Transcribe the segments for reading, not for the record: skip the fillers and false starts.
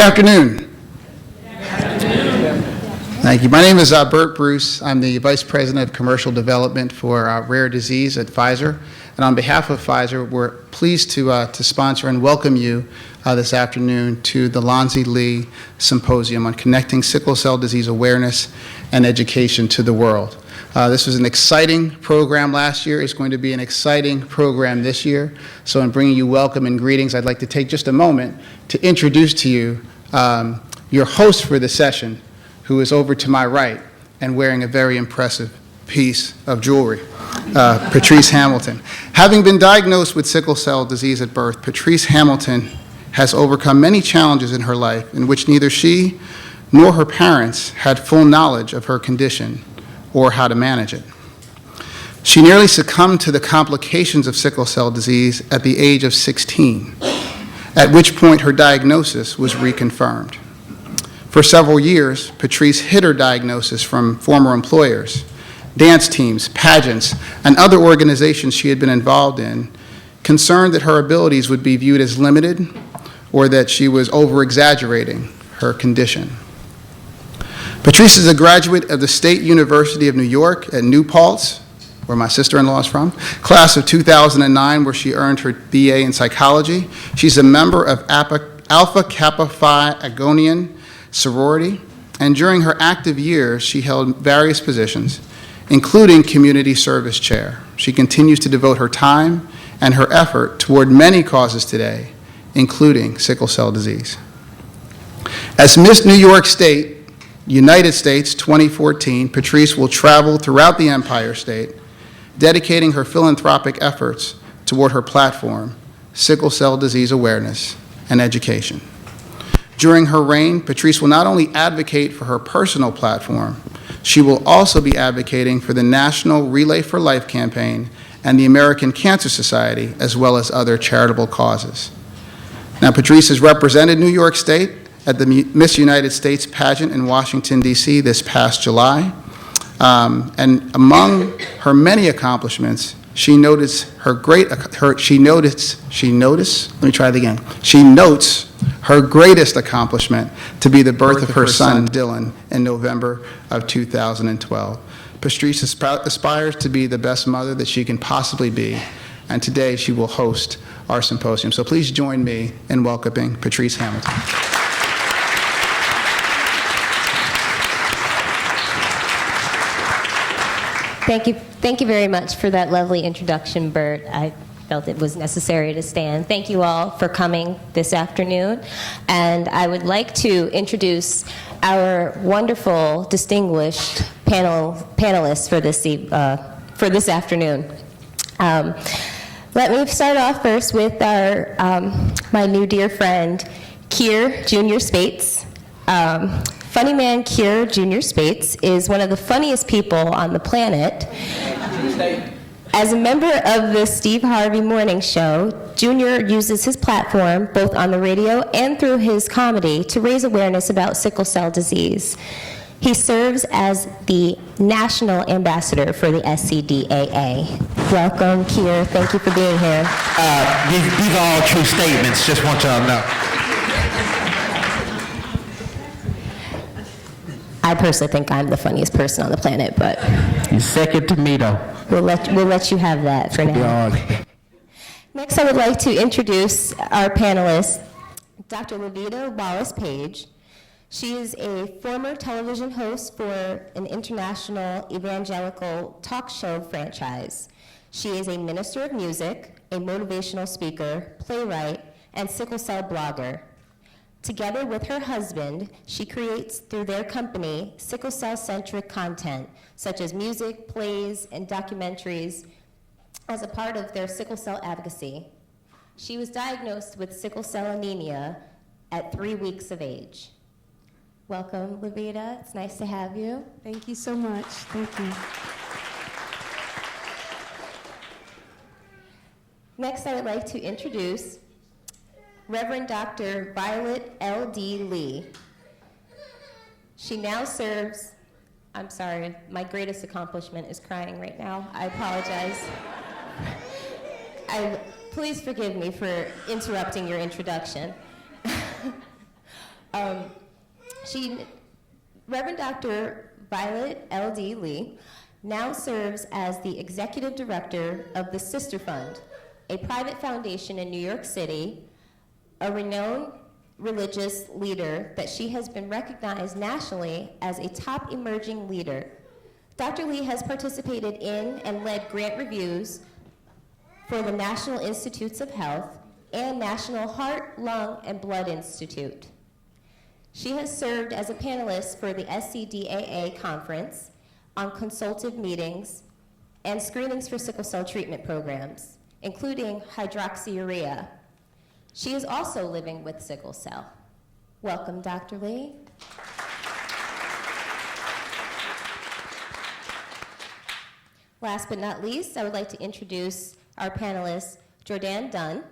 afternoon. Thank you. My name is Bert Bruce. I'm the Vice President of Commercial Development for Rare Disease at Pfizer. And on behalf of Pfizer, we're pleased to sponsor and welcome you this afternoon to the Lonzy Lee Symposium on Connecting Sickle Cell Disease Awareness and Education to the World. This was an exciting program last year. It's going to be an exciting program this year. So in bringing you welcome and greetings, I'd like to take just a moment to introduce to you your host for the session, who is over to my right and wearing a very impressive piece of jewelry, Patrice Hamilton. Having been diagnosed with sickle cell disease at birth, Patrice Hamilton has overcome many challenges in her life in which neither she nor her parents had full knowledge of her condition or how to manage it. She nearly succumbed to the complications of sickle cell disease at the age of 16, at which point her diagnosis was reconfirmed. For several years, Patrice hid her diagnosis from former employers, dance teams, pageants, and other organizations she had been involved in, concerned that her abilities would be viewed as limited or that she was over-exaggerating her condition. Patrice is a graduate of the State University of New York at New Paltz, where my sister-in-law is from, class of 2009, where she earned her BA in psychology. She's a member of Alpha Kappa Phi Agonian sorority, and during her active years, she held various positions, including community service chair. She continues to devote her time and her effort toward many causes today, including sickle cell disease. As Miss New York State, United States 2014, Patrice will travel throughout the Empire State, dedicating her philanthropic efforts toward her platform, sickle cell disease awareness and education. During her reign, Patrice will not only advocate for her personal platform, she will also be advocating for the National Relay for Life campaign and the American Cancer Society, as well as other charitable causes. Now, Patrice has represented New York State at the Miss United States pageant in Washington, D.C. this past July. And among her many accomplishments, she notes her greatest accomplishment to be the birth of her son, Dylan, in November of 2012. Patrice aspires to be the best mother that she can possibly be, and today she will host our symposium. So please join me in welcoming Patrice Hamilton. Thank you very much for that lovely introduction, Bert. I felt it was necessary to stand. Thank you all for coming this afternoon. And I would like to introduce our wonderful, distinguished panelists for this afternoon. Let me start off first with my new dear friend, Keir Jr. Spates. Funny man Keir Jr. Spates is one of the funniest people on the planet. As a member of the Steve Harvey Morning Show, Jr. uses his platform, both on the radio and through his comedy, to raise awareness about sickle cell disease. He serves as the national ambassador for the SCDAA. Welcome, Keir. Thank you for being here. These are all true statements, just want y'all to know. I personally think I'm the funniest person on the planet, but You're second to me, though. we'll let you have that for now. Next, I would like to introduce our panelist, Dr. Levita Wallace-Page. She is a former television host for an international evangelical talk show franchise. She is a minister of music, a motivational speaker, playwright, and sickle cell blogger. Together with her husband, she creates through their company sickle cell-centric content, such as music, plays, and documentaries as a part of their sickle cell advocacy. She was diagnosed with sickle cell anemia at 3 weeks of age. Welcome, Levita. It's nice to have you. Thank you so much. Thank you. Next, I would like to introduce Reverend Dr. Violet L.D. Lee. She now serves, I'm sorry, my greatest accomplishment is crying right now. I apologize. Please forgive me for interrupting your introduction. Reverend Dr. Violet L.D. Lee now serves as the Executive Director of the Sister Fund, a private foundation in New York City, a renowned religious leader that she has been recognized nationally as a top emerging leader. Dr. Lee has participated in and led grant reviews for the National Institutes of Health and National Heart, Lung, and Blood Institute. She has served as a panelist for the SCDAA conference on consultative meetings and screenings for sickle cell treatment programs, including hydroxyurea. She is also living with sickle cell. Welcome, Dr. Lee. Last but not least, I would like to introduce our panelist, Jordan Dunn.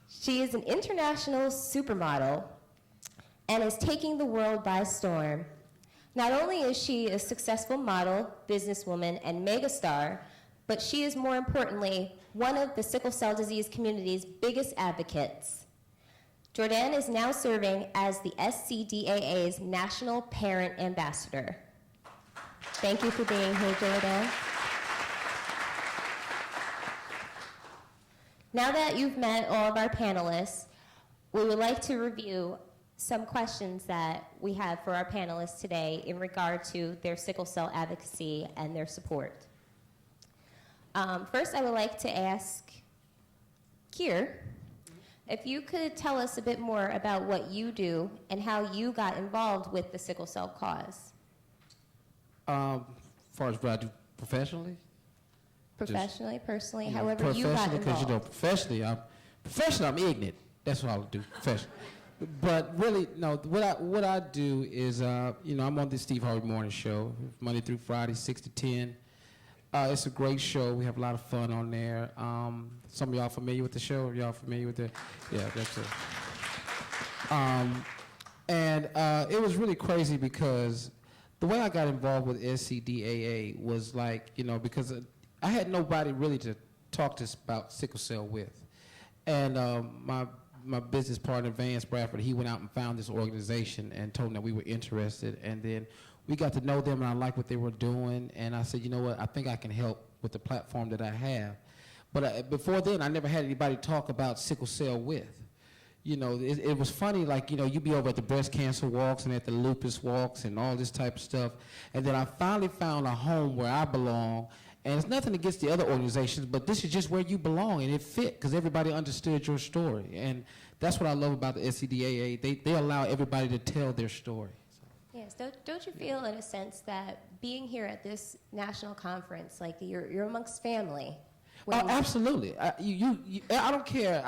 She is an international supermodel and is taking the world by storm. Not only is she a successful model, businesswoman, and megastar, but she is more importantly one of the sickle cell disease community's biggest advocates. Jordan is now serving as the SCDAA's National Parent Ambassador. Thank you for being here, Jordan. Now that you've met all of our panelists, we would like to review some questions that we have for our panelists today in regard to their sickle cell advocacy and their support. First, I would like to ask Keir, if you could tell us a bit more about what you do and how you got involved with the sickle cell cause. As far as what I do professionally? Professionally, personally, however you got Professionally, because involved. professionally, I'm ignorant. That's what I would do, professionally. But really, no, what I do is, I'm on the Steve Harvey Morning Show, Monday through Friday, 6 to 10. It's a great show. We have a lot of fun on there. Some of y'all familiar with the show? Y'all familiar with it? Yeah, that's it. It was really crazy because the way I got involved with SCDAA was like, because I had nobody really to talk to about sickle cell with. And my business partner, Vance Bradford, he went out and found this organization and told them that we were interested. And then we got to know them, and I liked what they were doing. And I said, you know what, I think I can help with the platform that I have. But before then, I never had anybody talk about sickle cell with. It was funny, like, you'd be over at the breast cancer walks and at the lupus walks and all this type of stuff. And then I finally found a home where I belong. And it's nothing against the other organizations, but this is just where you belong, and it fit because everybody understood your story. And that's what I love about the SCDAA. They allow everybody to tell their story. So. Yes, don't you feel in a sense that being here at this national conference, like you're amongst family? Oh, absolutely. I don't care.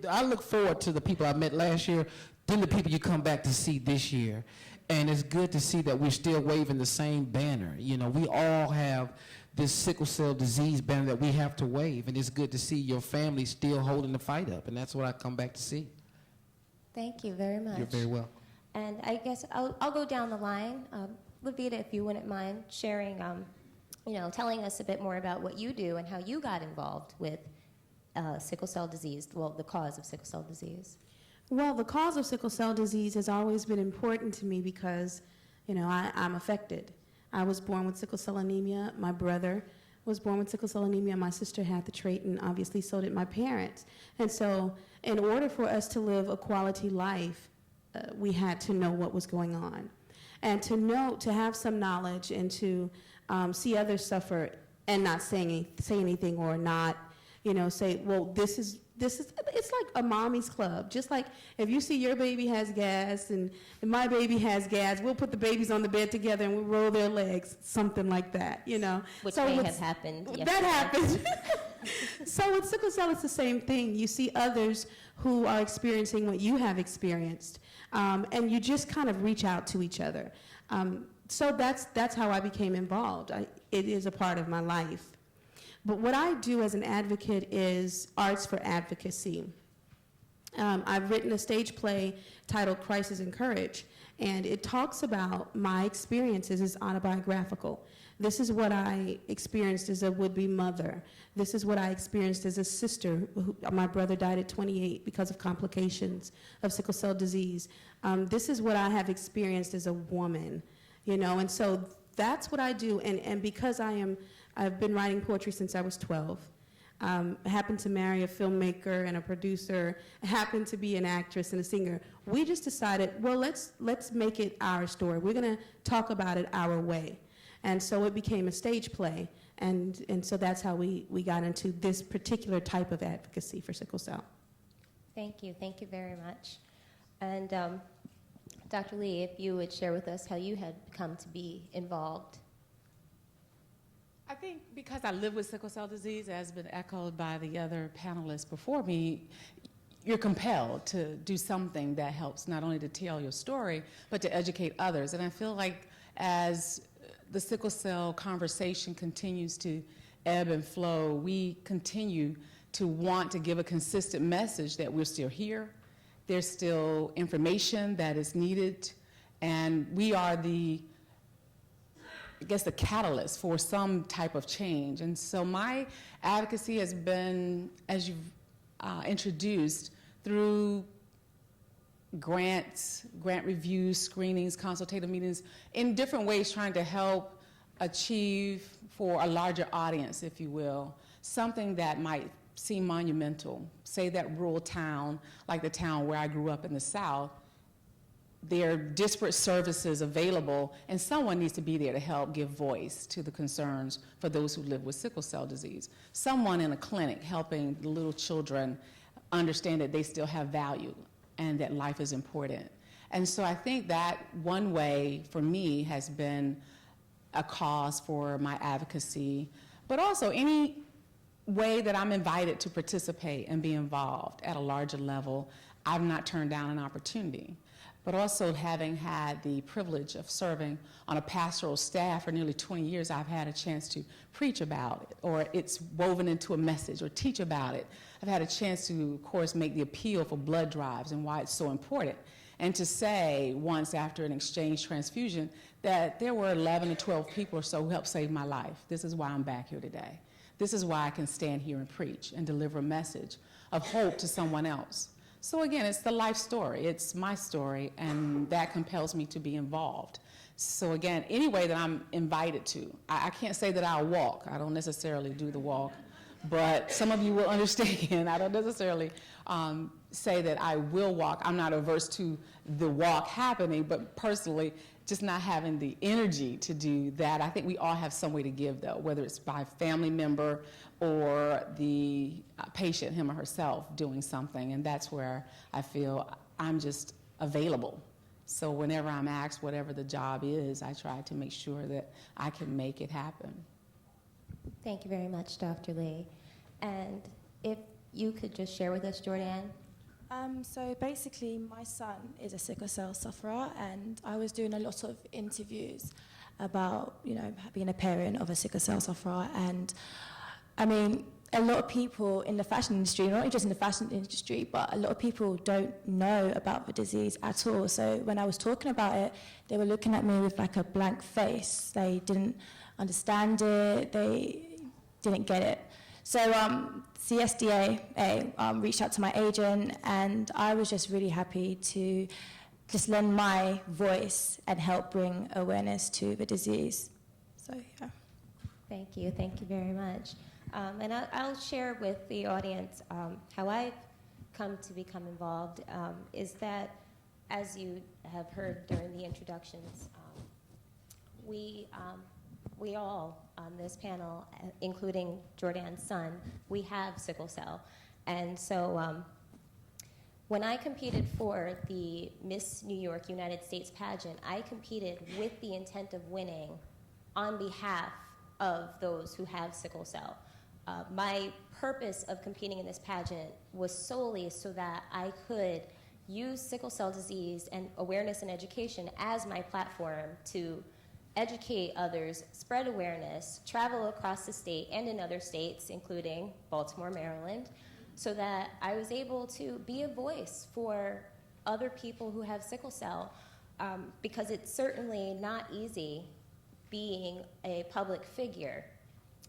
I look forward to the people I met last year, then the people you come back to see this year. And it's good to see that we're still waving the same banner. We all have this sickle cell disease banner that we have to wave, and it's good to see your family still holding the fight up, and that's what I come back to see. Thank you very much. You're very welcome. And I guess I'll go down the line. Levita, if you wouldn't mind sharing, telling us a bit more about what you do and how you got involved with sickle cell disease, well, the cause of sickle cell disease. Well, the cause of sickle cell disease has always been important to me because, I'm affected. I was born with sickle cell anemia. My brother was born with sickle cell anemia. My sister had the trait, and obviously so did my parents. And so in order for us to live a quality life, we had to know what was going on. And to have some knowledge and to see others suffer and not say anything or not, say, well, this is, it's like a mommy's club. Just like if you see your baby has gas and my baby has gas, we'll put the babies on the bed together and we'll roll their legs, something like that, Which so may have happened. That happens. So with sickle cell, it's the same thing. You see others who are experiencing what you have experienced, and you just kind of reach out to each other. So that's how I became involved. It is a part of my life. But what I do as an advocate is arts for advocacy. I've written a stage play titled Crisis and Courage, and it talks about my experiences as autobiographical. This is what I experienced as a would-be mother. This is what I experienced as a sister. My brother died at 28 because of complications of sickle cell disease. This is what I have experienced as a woman, you know, and so that's what I do. And because I've been writing poetry since I was 12. I happened to marry a filmmaker and a producer. I happened to be an actress and a singer. We just decided, well, let's make it our story. We're going to talk about it our way. And so it became a stage play. And so that's how we got into this particular type of advocacy for sickle cell. Thank you very much. And Dr. Lee, if you would share with us how you had come to be involved. I think because I live with sickle cell disease, as has been echoed by the other panelists before me, you're compelled to do something that helps not only to tell your story, but to educate others. And I feel like as the sickle cell conversation continues to ebb and flow, we continue to want to give a consistent message that we're still here, there's still information that is needed, and we are the catalyst for some type of change. And so my advocacy has been, as you've introduced, through grants, grant reviews, screenings, consultative meetings, in different ways trying to help achieve for a larger audience, if you will, something that might seem monumental. Say that rural town, like the town where I grew up in the South, there are disparate services available, and someone needs to be there to help give voice to the concerns for those who live with sickle cell disease. Someone in a clinic helping the little children understand that they still have value and that life is important. And so I think that one way for me has been a cause for my advocacy, but also any way that I'm invited to participate and be involved at a larger level, I've not turned down an opportunity. But also having had the privilege of serving on a pastoral staff for nearly 20 years, I've had a chance to preach about it, or it's woven into a message, or teach about it. I've had a chance to, of course, make the appeal for blood drives and why it's so important. And to say once after an exchange transfusion that there were 11 to 12 people or so who helped save my life. This is why I'm back here today. This is why I can stand here and preach and deliver a message of hope to someone else. So again, it's the life story. It's my story, and that compels me to be involved. So again, any way that I'm invited to, I can't say that I'll walk. I don't necessarily do the walk, but some of you will understand. I don't necessarily say that I will walk. I'm not averse to the walk happening, but personally, just not having the energy to do that. I think we all have some way to give, though, whether it's by family member or the patient, him or herself, doing something. And that's where I feel I'm just available. So whenever I'm asked whatever the job is, I try to make sure that I can make it happen. Thank you very much, Dr. Lee. And if you could just share with us, Jordan. So basically, my son is a sickle cell sufferer, and I was doing a lot of interviews about, you know, being a parent of a sickle cell sufferer. And I mean, a lot of people in the fashion industry, not just in the fashion industry, but a lot of people don't know about the disease at all. So when I was talking about it, they were looking at me with like a blank face. They didn't understand it. They didn't get it. So SCDAA reached out to my agent, and I was just really happy to just lend my voice and help bring awareness to the disease. So, yeah. Thank you very much. And I'll share with the audience how I've come to become involved is that, as you have heard during the introductions, we all on this panel, including Jordan's son, we have sickle cell. And so when I competed for the Miss New York United States pageant, I competed with the intent of winning on behalf of those who have sickle cell. My purpose of competing in this pageant was solely so that I could use sickle cell disease and awareness and education as my platform to educate others, spread awareness, travel across the state and in other states, including Baltimore, Maryland, so that I was able to be a voice for other people who have sickle cell, because it's certainly not easy being a public figure,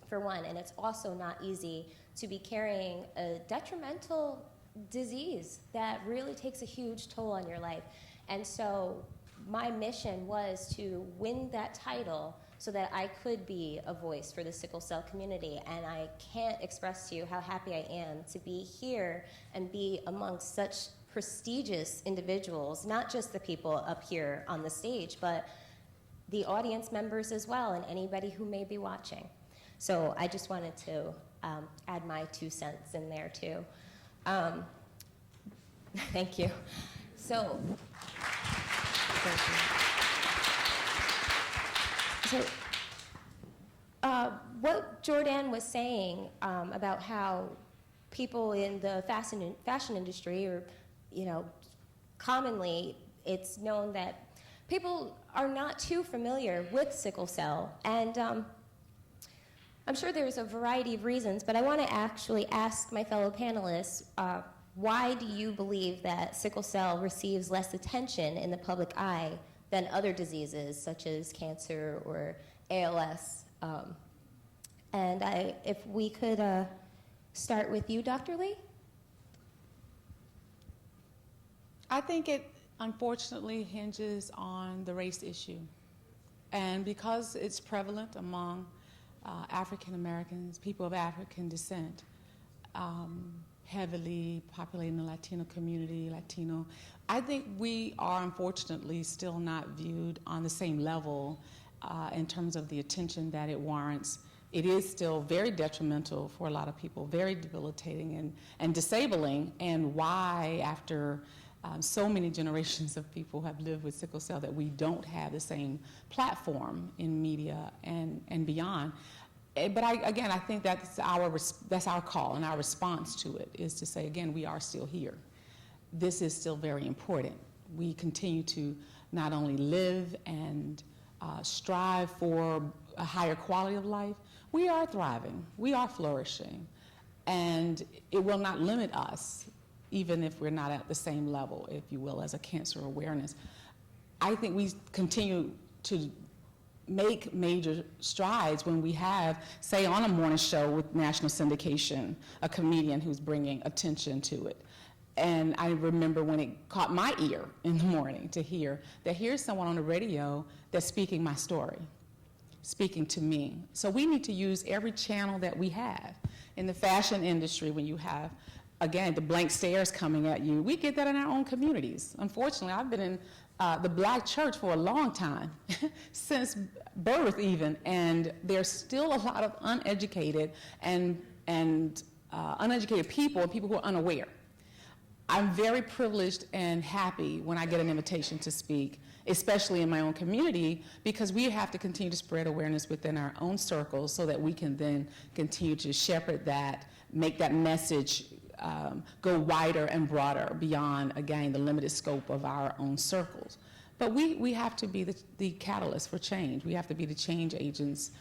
for one, and it's also not easy to be carrying a detrimental disease that really takes a huge toll on your life. And so my mission was to win that title so that I could be a voice for the sickle cell community. And I can't express to you how happy I am to be here and be amongst such prestigious individuals, not just the people up here on the stage, but the audience members as well, and anybody who may be watching. So I just wanted to add my 2 cents in there too. Thank you. So, what Jordan was saying about how people in the fashion industry, or commonly it's known that people are not too familiar with sickle cell, and I'm sure there's a variety of reasons, but I want to actually ask my fellow panelists, why do you believe that sickle cell receives less attention in the public eye than other diseases such as cancer or ALS? And if we could start with you, Dr. Lee? I think it unfortunately hinges on the race issue. And because it's prevalent among African Americans, people of African descent, heavily populating the Latino community, I think we are unfortunately still not viewed on the same level in terms of the attention that it warrants. It is still very detrimental for a lot of people, very debilitating and disabling, and why after so many generations of people have lived with sickle cell that we don't have the same platform in media and beyond. But I think that's our call, and our response to it is to say, again, we are still here. This is still very important. We continue to not only live and strive for a higher quality of life, we are thriving, we are flourishing, and it will not limit us, even if we're not at the same level, if you will, as a cancer awareness. I think we continue to make major strides when we have, say, on a morning show with national syndication, a comedian who's bringing attention to it. And I remember when it caught my ear in the morning to hear that here's someone on the radio that's speaking my story, speaking to me. So we need to use every channel that we have. In the fashion industry, when you have, again, the blank stares coming at you, we get that in our own communities. Unfortunately, I've been in the black church for a long time, since birth even, and there's still a lot of uneducated and uneducated people and people who are unaware. I'm very privileged and happy when I get an invitation to speak, especially in my own community, because we have to continue to spread awareness within our own circles so that we can then continue to shepherd that, make that message go wider and broader beyond, again, the limited scope of our own circles. But we have to be the catalyst for change. We have to be the change agents.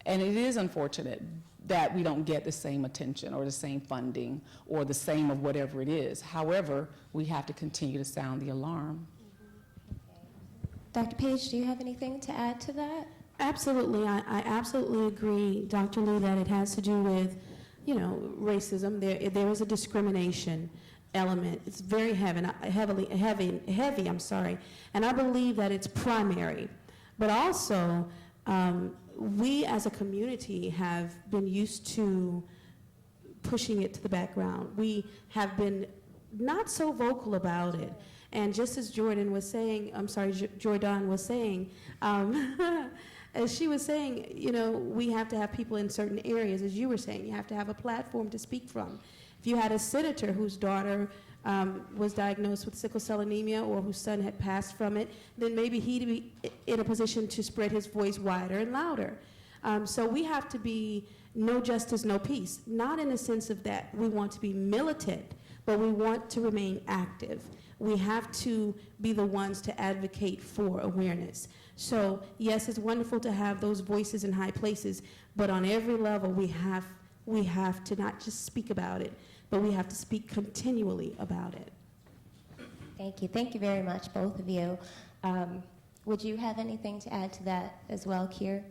And it is unfortunate that we don't get the same attention or the same funding or the same of whatever it is. However, we have to continue to sound the alarm. Dr. Page, do you have anything to add to that? Absolutely. I absolutely agree, Dr. Lee, that it has to do with, racism. There is a discrimination element. It's very heavy, and I believe that it's primary. But also, we as a community have been used to pushing it to the background. We have been not so vocal about it. And just as Jordan was saying, as she was saying, we have to have people in certain areas, as you were saying, you have to have a platform to speak from. If you had a senator whose daughter was diagnosed with sickle cell anemia or whose son had passed from it, then maybe he'd be in a position to spread his voice wider and louder. So we have to be no justice, no peace, not in the sense of that we want to be militant, but we want to remain active. We have to be the ones to advocate for awareness. So yes, it's wonderful to have those voices in high places, but on every level we have to not just speak about it, but we have to speak continually about it. Thank you. Thank you very much, both of you. Would you have anything to add to that as well, Kier?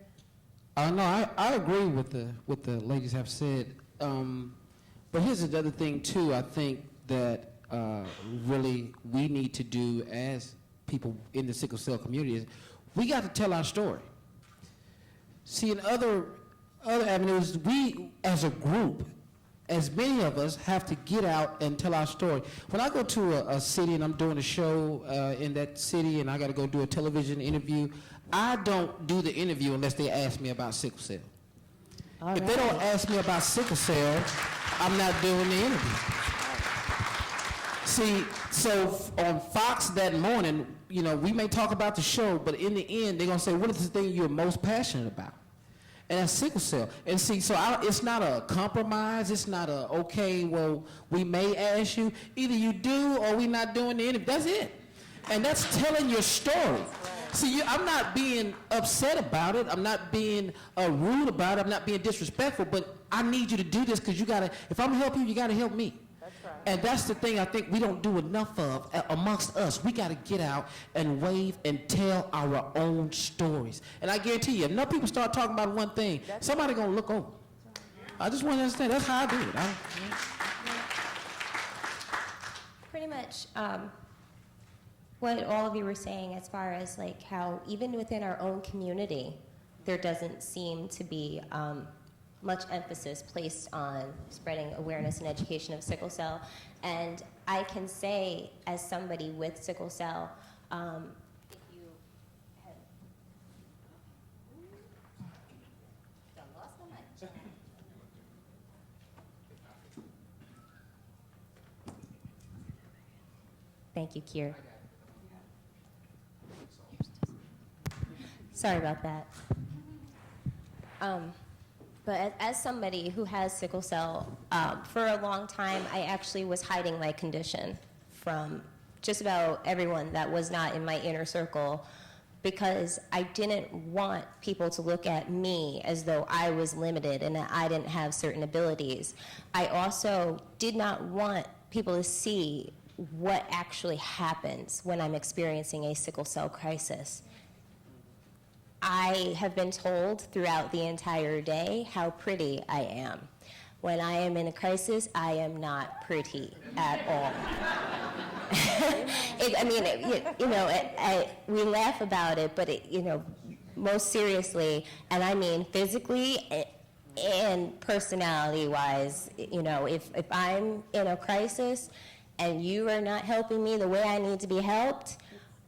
No, I agree with the ladies have said. But here's the other thing too. I think that really we need to do as people in the sickle cell community is we got to tell our story. See, in other avenues, we as a group, as many of us, have to get out and tell our story. When I go to a city and I'm doing a show in that city and I got to go do a television interview, I don't do the interview unless they ask me about sickle cell. If they don't ask me about sickle cell, I'm not doing the interview. See, so on Fox that morning, you know, we may talk about the show, but in the end, they're going to say, what is the thing you're most passionate about? And that's sickle cell. And see, so it's not a compromise. It's not a, okay, well, we may ask you. Either you do or we're not doing the interview. That's it. And that's telling your story. See, I'm not being upset about it. I'm not being rude about it. I'm not being disrespectful. But I need you to do this because you got to, if I'm helping you, you got to help me. And that's the thing I think we don't do enough of amongst us. We got to get out and wave and tell our own stories. And I guarantee you, if enough people start talking about one thing, somebody going to look over. I just want to understand. That's how I do it. Pretty much what all of you were saying as far as like how even within our own community, there doesn't seem to be much emphasis placed on spreading awareness and education of sickle cell. And I can say, as somebody with sickle cell, if you have... I lost my mic. Thank you, Kier. Sorry about that. But as somebody who has sickle cell, for a long time, I actually was hiding my condition from just about everyone that was not in my inner circle because I didn't want people to look at me as though I was limited and that I didn't have certain abilities. I also did not want people to see what actually happens when I'm experiencing a sickle cell crisis. I have been told throughout the entire day how pretty I am. When I am in a crisis, I am not pretty at all. We laugh about it, but most seriously, and I mean physically and personality-wise, if I'm in a crisis and you are not helping me the way I need to be helped,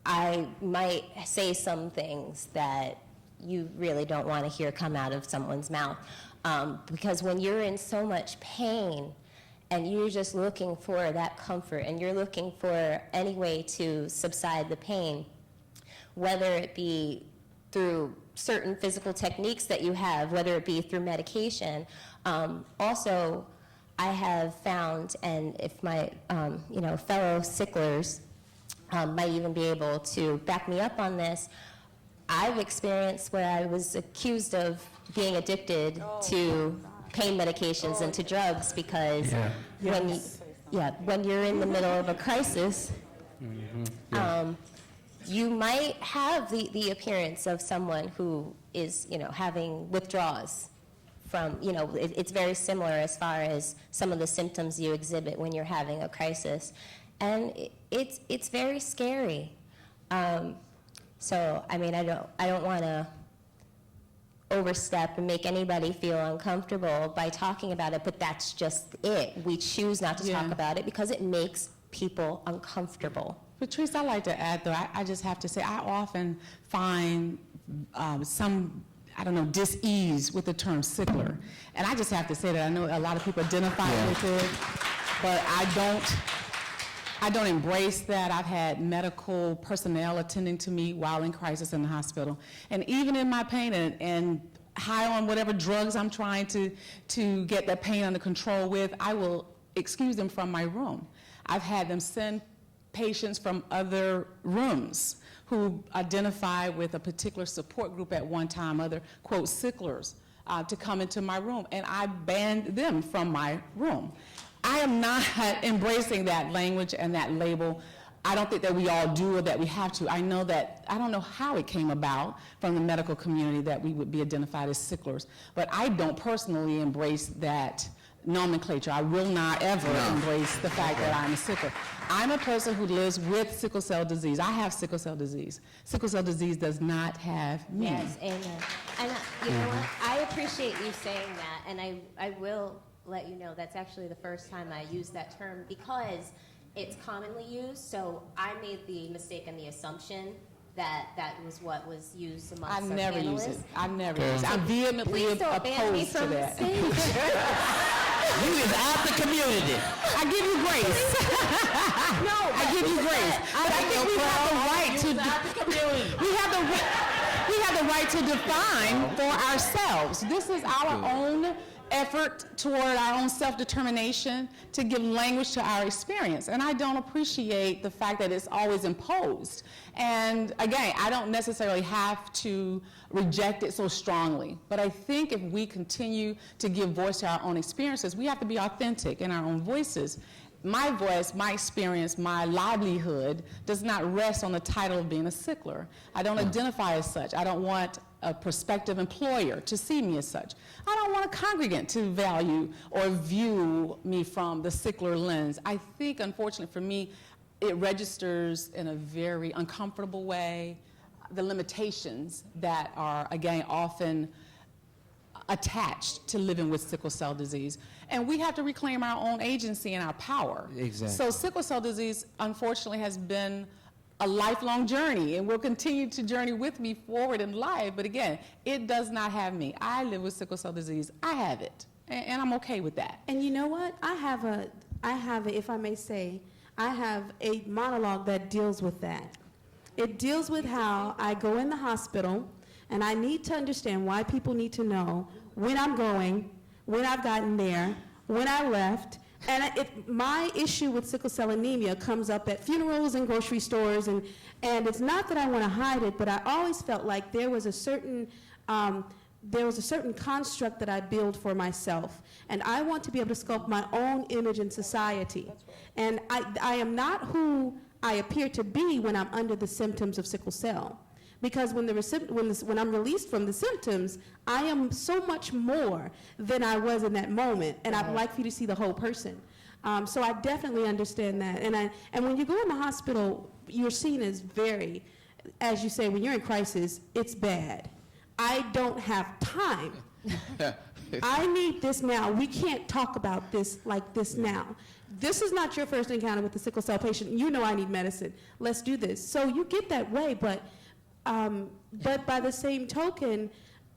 I might say some things that you really don't want to hear come out of someone's mouth. Because when you're in so much pain and you're just looking for that comfort and you're looking for any way to subside the pain, whether it be through certain physical techniques that you have, whether it be through medication. Also, I have found, and if my fellow sicklers might even be able to back me up on this, I've experienced where I was accused of being addicted to pain medications and to drugs because when you're in the middle of a crisis, you might have the appearance of someone who is, having withdrawals from, it's very similar as far as some of the symptoms you exhibit when you're having a crisis. And it's very scary. So, I don't want to overstep and make anybody feel uncomfortable by talking about it, but that's just it. We choose not to talk about it because it makes people uncomfortable. Patrice, I'd like to add, though, I just have to say, I often find some, dis-ease with the term sickler. And I just have to say that I know a lot of people identify with it, but I don't embrace that. I've had medical personnel attending to me while in crisis in the hospital. And even in my pain and high on whatever drugs I'm trying to get that pain under control with, I will excuse them from my room. I've had them send patients from other rooms who identify with a particular support group at one time, other, quote, sicklers, to come into my room. And I banned them from my room. I am not embracing that language and that label. I don't think that we all do or that we have to. I don't know how it came about from the medical community that we would be identified as sicklers, but I don't personally embrace that nomenclature. I will not ever embrace the fact that I'm a sickler. I'm a person who lives with sickle cell disease. I have sickle cell disease. Sickle cell disease does not have me. Yes, amen. And you know what? I appreciate you saying that, and I will let you know that's actually the first time I used that term because it's commonly used. So I made the mistake and the assumption that that was what was used amongst I our never panelists. use it. I never use it. I'm vehemently Please don't ban me opposed to from the that. stage. You is out the community. I give you grace. No, I give you grace. But I think we have the right to we have the right to define for ourselves. This is our own effort toward our own self-determination to give language to our experience. And I don't appreciate the fact that it's always imposed. And again, I don't necessarily have to reject it so strongly. But I think if we continue to give voice to our own experiences, we have to be authentic in our own voices. My voice, my experience, my livelihood does not rest on the title of being a sickler. I don't identify as such. I don't want a prospective employer to see me as such. I don't want a congregant to value or view me from the sickler lens. I think, unfortunately for me, it registers in a very uncomfortable way the limitations that are, again, often attached to living with sickle cell disease. And we have to reclaim our own agency and our power. Exactly. So sickle cell disease, unfortunately, has been a lifelong journey and will continue to journey with me forward in life. But again, it does not have me. I live with sickle cell disease. I have it, and I'm okay with that. And you know what? I have a, if I may say, I have a monologue that deals with that. It deals with how I go in the hospital, and I need to understand why people need to know when I'm going, when I've gotten there, when I left. And my issue with sickle cell anemia comes up at funerals and grocery stores, and it's not that I want to hide it, but I always felt like there was a certain construct that I build for myself, and I want to be able to sculpt my own image in society. And I am not who I appear to be when I'm under the symptoms of sickle cell. Because when I'm released from the symptoms, I am so much more than I was in that moment, and I'd like for you to see the whole person. So I definitely understand that. And when you go in the hospital, you're seen as very, as you say, when you're in crisis, it's bad. I don't have time. I need this now. We can't talk about this like this now. This is not your first encounter with the sickle cell patient. You know I need medicine. Let's do this. So you get that way, but by the same token,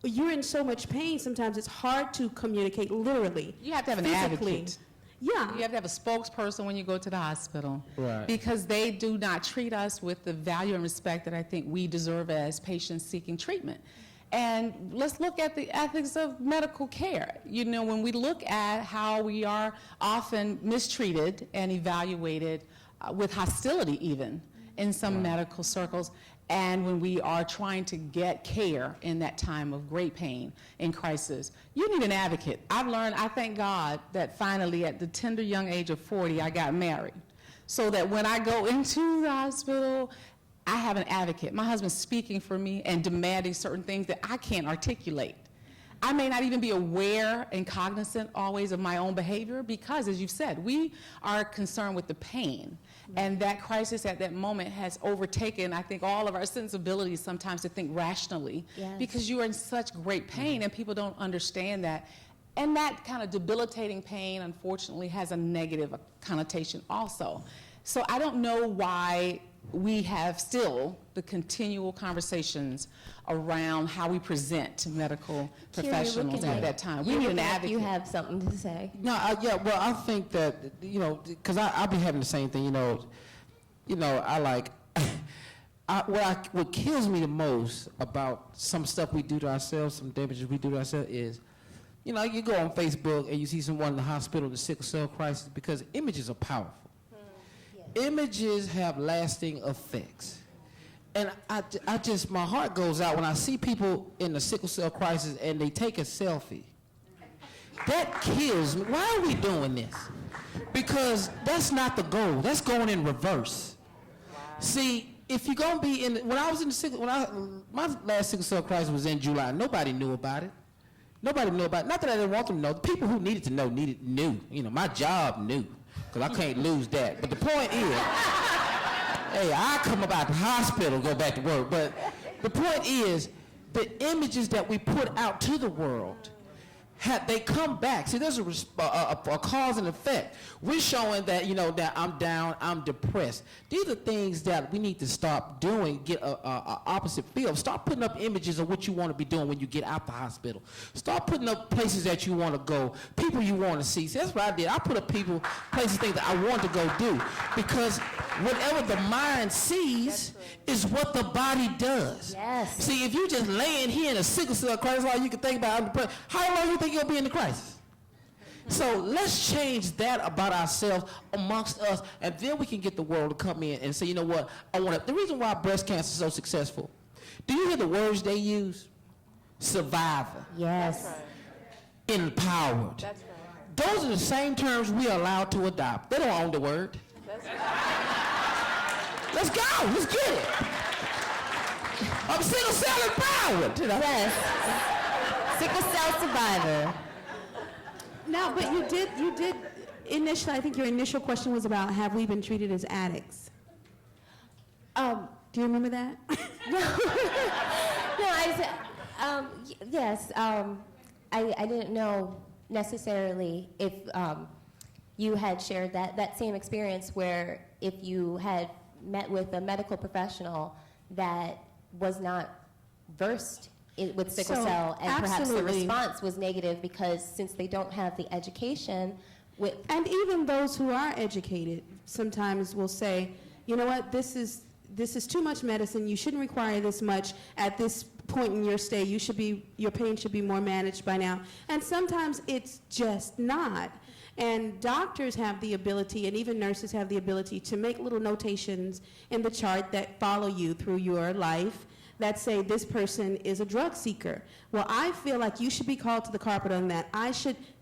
you're in so much pain, sometimes it's hard to communicate literally. You have to have an physically. advocate. Yeah. You have to have a spokesperson when you go to the hospital. Right. Because they do not treat us with the value and respect that I think we deserve as patients seeking treatment. And let's look at the ethics of medical care. You know, when we look at how we are often mistreated and evaluated with hostility even in some medical circles, and when we are trying to get care in that time of great pain and crisis, you need an advocate. I've learned, I thank God, that finally at the tender young age of 40, I got married. So that when I go into the hospital, I have an advocate. My husband's speaking for me and demanding certain things that I can't articulate. I may not even be aware and cognizant always of my own behavior because, as you've said, we are concerned with the pain. And that crisis at that moment has overtaken, I think, all of our sensibilities sometimes to think rationally. Yes. Because you are in such great pain and people don't understand that. And that kind of debilitating pain, unfortunately, has a negative connotation also. So I don't know why we have still the continual conversations around how we present to medical professionals at that time. We need an advocate. You have something to say. No, yeah, well, I think that, you know, because I'll be having the same thing, you know, I like, what kills me the most about some stuff we do to ourselves, some damages we do to ourselves is, you know, you go on Facebook and you see someone in the hospital with a sickle cell crisis because images are powerful. Images have lasting effects. And I just, my heart goes out when I see people in the sickle cell crisis and they take a selfie. That kills me. Why are we doing this? Because that's not the goal. That's going in reverse. See, if you're gonna be in, my last sickle cell crisis was in July. Nobody knew about it. Nobody knew about it. Not that I didn't want them to know. The people who needed to know knew. You know, my job knew, because I can't lose that. But the point is, hey, I come about the hospital, go back to work. But the point is, the images that we put out to the world, they come back. See, there's a cause and effect. We're showing that, you know, that I'm down, I'm depressed. These are things that we need to stop doing, get a opposite field. Start putting up images of what you want to be doing when you get out the hospital. Start putting up places that you want to go, people you want to see. See, that's what I did. I put up people, places, things that I want to go do. Because whatever the mind sees is what the body does. Yes. See, if you just laying here in a sickle cell crisis, all you can think about, I'm depressed, how long do you think you'll be in the crisis? So let's change that about ourselves amongst us, and then we can get the world to come in and say, you know what, the reason why breast cancer is so successful, do you hear the words they use? Survivor. Yes. Empowered. That's right. Those are the same terms we are allowed to adopt. They don't own the word. That's right. Let's go, let's get it. I'm sickle cell empowered. Yes. Sickle cell survivor. Now, but you did initially, I think your initial question was about, have we been treated as addicts? Do you remember that? No, I said, yes, I didn't know necessarily if you had shared that same experience where if you had met with a medical professional that was not versed with sickle cell, and perhaps the response was negative because since they don't have the education with... And even those who are educated sometimes will say, you know what, this is too much medicine, you shouldn't require this much at this point in your stay, your pain should be more managed by now. And sometimes it's just not. And doctors have the ability, and even nurses have the ability, to make little notations in the chart that follow you through your life that say this person is a drug seeker. Well, I feel like you should be called to the carpet on that.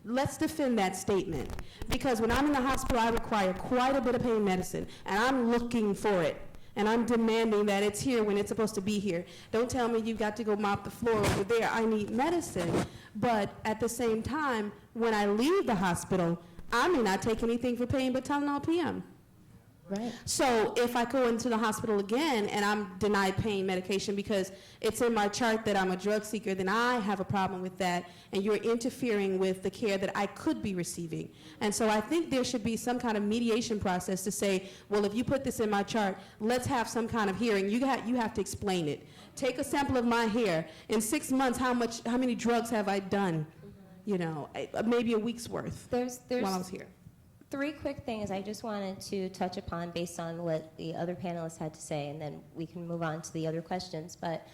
Let's defend that statement. Because when I'm in the hospital, I require quite a bit of pain medicine, and I'm looking for it. And I'm demanding that it's here when it's supposed to be here. Don't tell me you've got to go mop the floor over there. I need medicine. But at the same time, when I leave the hospital, I may not take anything for pain but Tylenol PM. Right. So if I go into the hospital again and I'm denied pain medication because it's in my chart that I'm a drug seeker, then I have a problem with that, and you're interfering with the care that I could be receiving. And so I think there should be some kind of mediation process to say, well, if you put this in my chart, let's have some kind of hearing. You have to explain it. Take a sample of my hair. In 6 months, how many drugs have I done? You know, maybe a week's worth while I was here. 3 quick things I just wanted to touch upon based on what the other panelists had to say, and then we can move on to the other questions. But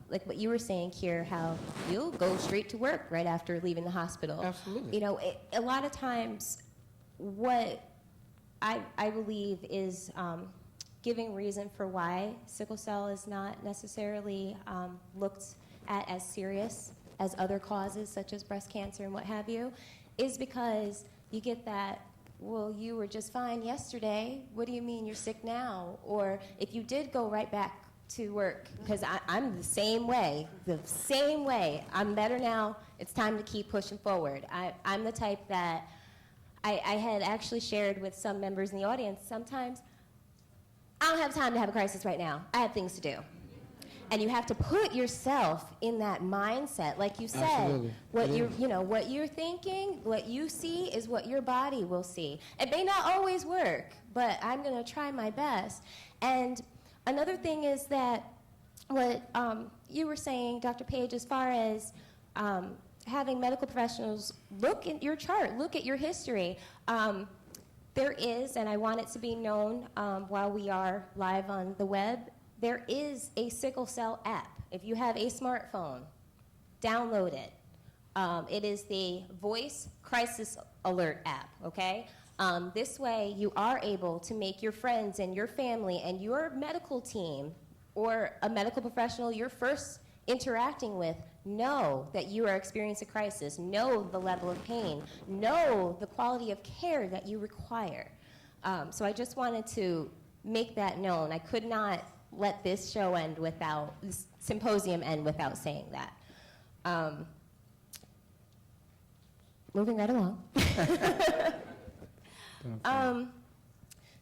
like what you were saying here, how you'll go straight to work right after leaving the hospital. Absolutely. You know, a lot of times what I believe is giving reason for why sickle cell is not necessarily looked at as serious as other causes such as breast cancer and what have you, is because you get that, well, you were just fine yesterday. What do you mean you're sick now? Or if you did go right back to work, because I'm the same way. I'm better now. It's time to keep pushing forward. I'm the type that I had actually shared with some members in the audience. Sometimes I don't have time to have a crisis right now. I have things to do. And you have to put yourself in that mindset, like you said. Absolutely. What you're thinking, what you see is what your body will see. It may not always work, but I'm going to try my best. And another thing is that what you were saying, Dr. Page, as far as having medical professionals look at your chart, look at your history. There is, and I want it to be known while we are live on the web, there is a sickle cell app. If you have a smartphone, download it. It is the Voice Crisis Alert app, okay? This way, you are able to make your friends and your family and your medical team or a medical professional your first interacting with know that you are experiencing a crisis, know the level of pain, know the quality of care that you require. So I just wanted to make that known. I could not let this show end without, this symposium end without saying that. Moving right along.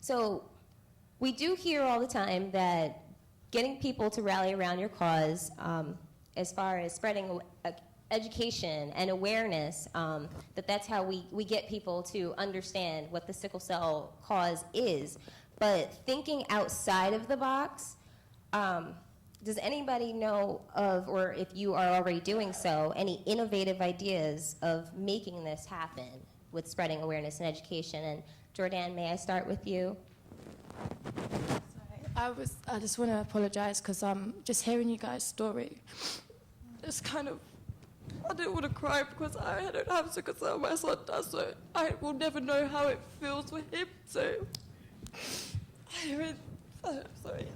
So we do hear all the time that getting people to rally around your cause, as far as spreading education and awareness, that's how we get people to understand what the sickle cell cause is. But thinking outside of the box, does anybody know of, or if you are already doing so, any innovative ideas of making this happen with spreading awareness and education? And Jordan, may I start with you? I just want to apologize because just hearing you guys' story, it's kind of, I didn't want to cry because I don't have sickle cell, my son does, so I will never know how it feels for him, so sorry.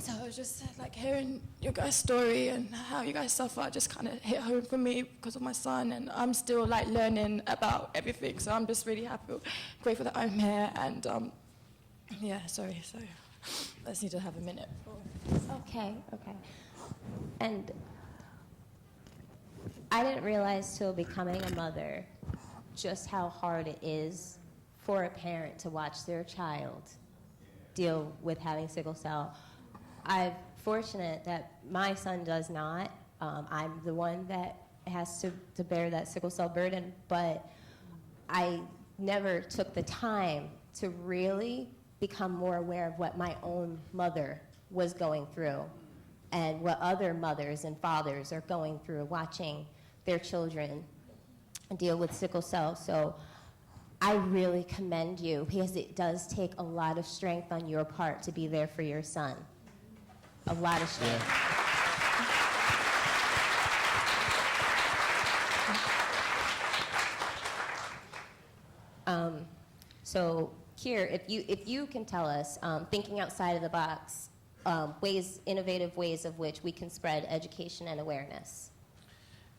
So I was just like hearing your guys' story and how you guys suffer just kind of hit home for me because of my son, and I'm still like learning about everything, so I'm just really happy, grateful that I'm here, and yeah, sorry, so I just need to have a minute. Okay. And I didn't realize till becoming a mother just how hard it is for a parent to watch their child deal with having sickle cell. I'm fortunate that my son does not. I'm the one that has to bear that sickle cell burden, but I never took the time to really become more aware of what my own mother was going through and what other mothers and fathers are going through watching their children deal with sickle cell. So I really commend you because it does take a lot of strength on your part to be there for your son. A lot of strength. Yeah. So Kier, if you can tell us, thinking outside of the box, innovative ways of which we can spread education and awareness.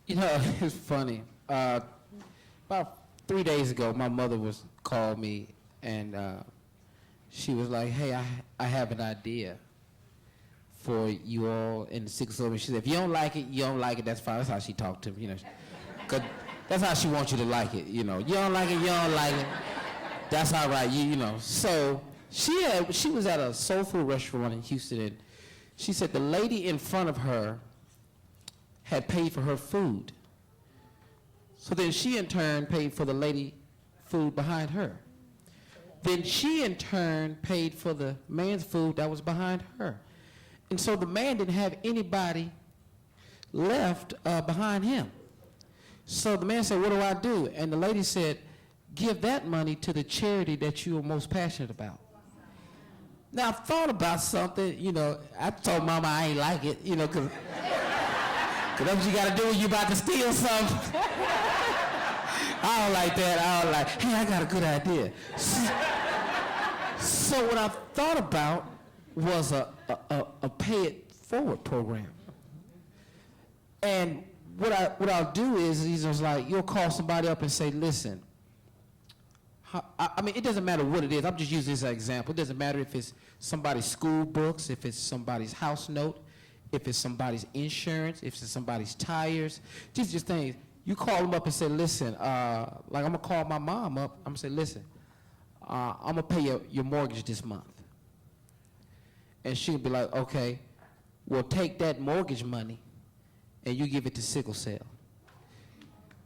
You know, it's funny. About 3 days ago, my mother called me, and she was like, "Hey, I have an idea for you all in the sickle cell." She said, "If you don't like it, you don't like it. That's fine." That's how she talked to me, you know. 'Cause that's how she wants you to like it, you know. You don't like it, you don't like it. That's all right, you know. So she was at a soul food restaurant in Houston, and she said the lady in front of her had paid for her food. So then she in turn paid for the lady food behind her. Then she in turn paid for the man's food that was behind her. And so the man didn't have anybody left behind him. So the man said, "What do I do?" And the lady said, "Give that money to the charity that you are most passionate about." Now, I thought about something, you know. I told Mama I ain't like it, you know, because that's what you got to do when you about to steal something. I don't like that. I don't like, hey, I got a good idea. So what I thought about was a pay it forward program. And what I'll do is he's just like, you'll call somebody up and say, "Listen, I mean, it doesn't matter what it is. I'm just using this as an example. It doesn't matter if it's somebody's school books, if it's somebody's house note, if it's somebody's insurance, if it's somebody's tires, just things. You call them up and say, "Listen, like I'm going to call my mom up. I'm going to say, "Listen, I'm going to pay your mortgage this month." And she'll be like, "Okay, well, take that mortgage money and you give it to sickle cell."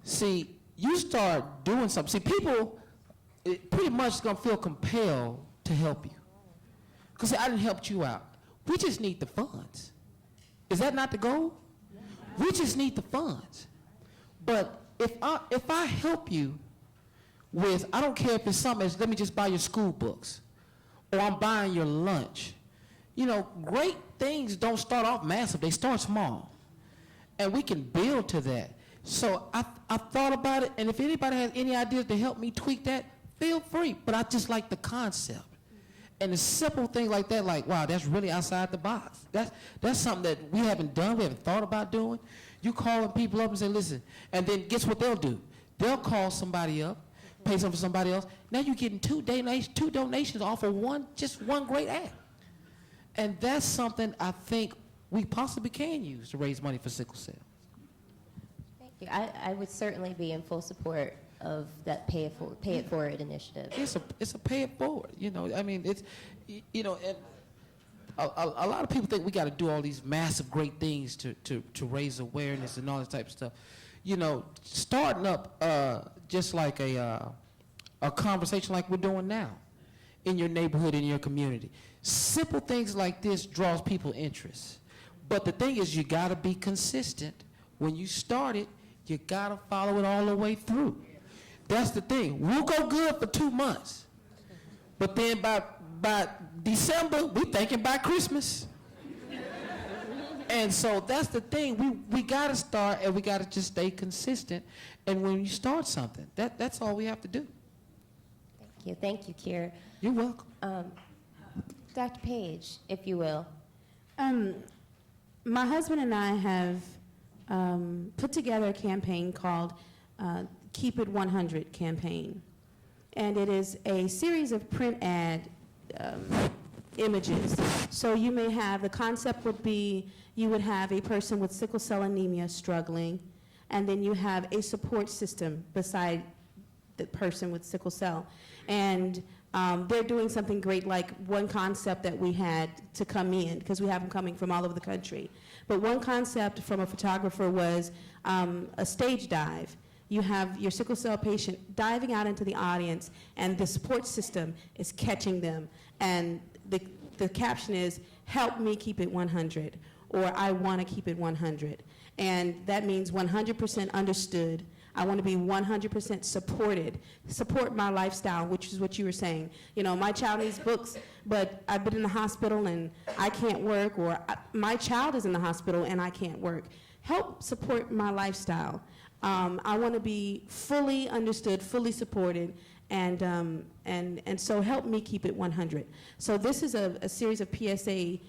See, you start doing something. See, people pretty much going to feel compelled to help you. Because I didn't help you out. We just need the funds. Is that not the goal? We just need the funds. But if I help you with, I don't care if it's something as, let me just buy your school books, or I'm buying your lunch. You know, great things don't start off massive. They start small. And we can build to that. So I thought about it, and if anybody has any ideas to help me tweak that, feel free. But I just like the concept. And a simple thing like that, like, wow, that's really outside the box. That's something that we haven't done, we haven't thought about doing. You calling people up and say, listen, and then guess what they'll do? They'll call somebody up, pay something for somebody else. Now you're getting two donations off of just one great act. And that's something I think we possibly can use to raise money for sickle cell. Thank you. I would certainly be in full support of that pay it forward initiative. It's a pay it forward. You know, I mean, it's, you know, and a lot of people think we got to do all these massive great things to raise awareness and all this type of stuff. You know, starting up just like a conversation like we're doing now in your neighborhood, in your community. Simple things like this draws people interest. But the thing is, you got to be consistent. When you start it, you got to follow it all the way through. That's the thing. We'll go good for 2 months. But then by December, we thinking about Christmas. And so that's the thing. We got to start, and we got to just stay consistent. And when you start something, that's all we have to do. Thank you. Thank you, Kier. You're welcome. Dr. Page, if you will. My husband and I have put together a campaign called Keep It 100 campaign. And it is a series of print ad images. So you may have, the concept would be, you would have a person with sickle cell anemia struggling, and then you have a support system beside the person with sickle cell. And they're doing something great, like one concept that we had to come in, because we have them coming from all over the country. But one concept from a photographer was a stage dive. You have your sickle cell patient diving out into the audience, and the support system is catching them. And the caption is, "Help me keep it 100," or "I want to keep it 100." And that means 100% understood. I want to be 100% supported. Support my lifestyle, which is what you were saying. You know, my child needs books, but I've been in the hospital and I can't work, or my child is in the hospital and I can't work. Help support my lifestyle. I want to be fully understood, fully supported, and so help me keep it 100. So this is a series of PSAs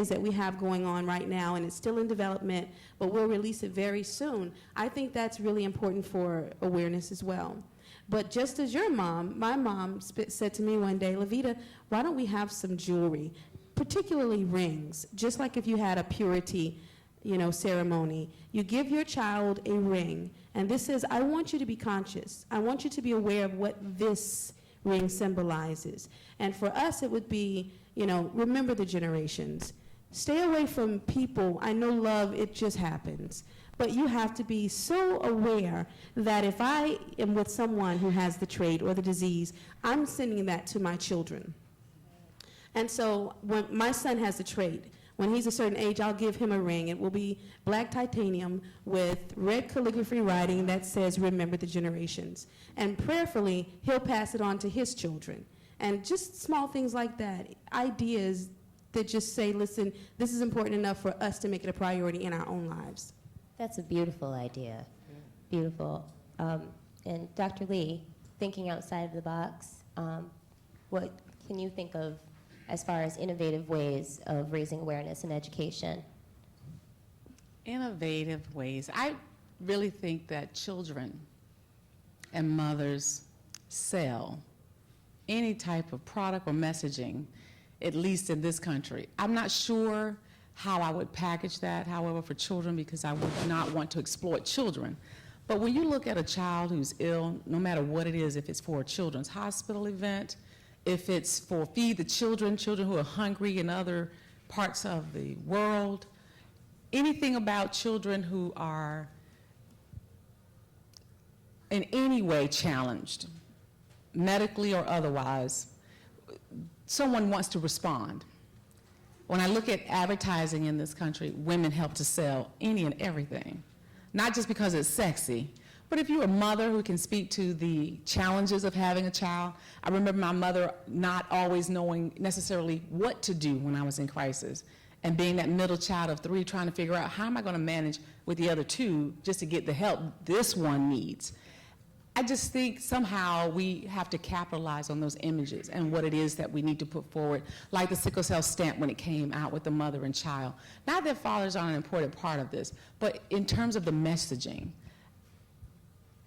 that we have going on right now, and it's still in development, but we'll release it very soon. I think that's really important for awareness as well. But just as your mom, my mom said to me one day, "Levita, why don't we have some jewelry, particularly rings, just like if you had a purity, ceremony. You give your child a ring, and this says, I want you to be conscious. I want you to be aware of what this ring symbolizes." And for us, it would be, remember the generations. Stay away from people. I know love, it just happens. But you have to be so aware that if I am with someone who has the trait or the disease, I'm sending that to my children. And so when my son has the trait, when he's a certain age, I'll give him a ring. It will be black titanium with red calligraphy writing that says, "Remember the generations." And prayerfully, he'll pass it on to his children. And just small things like that, ideas that just say, listen, this is important enough for us to make it a priority in our own lives. That's a beautiful idea. Beautiful. And Dr. Lee, thinking outside of the box, what can you think of as far as innovative ways of raising awareness and education? Innovative ways. I really think that children and mothers sell any type of product or messaging, at least in this country. I'm not sure how I would package that, however, for children, because I would not want to exploit children. But when you look at a child who's ill, no matter what it is, if it's for a children's hospital event, if it's for Feed the Children, children who are hungry in other parts of the world, anything about children who are in any way challenged, medically or otherwise, someone wants to respond. When I look at advertising in this country, women help to sell any and everything, not just because it's sexy, but if you're a mother who can speak to the challenges of having a child. I remember my mother not always knowing necessarily what to do when I was in crisis, and being that middle child of 3 trying to figure out how am I going to manage with the other 2 just to get the help this one needs. I just think somehow we have to capitalize on those images and what it is that we need to put forward, like the sickle cell stamp when it came out with the mother and child. Not that fathers aren't an important part of this, but in terms of the messaging,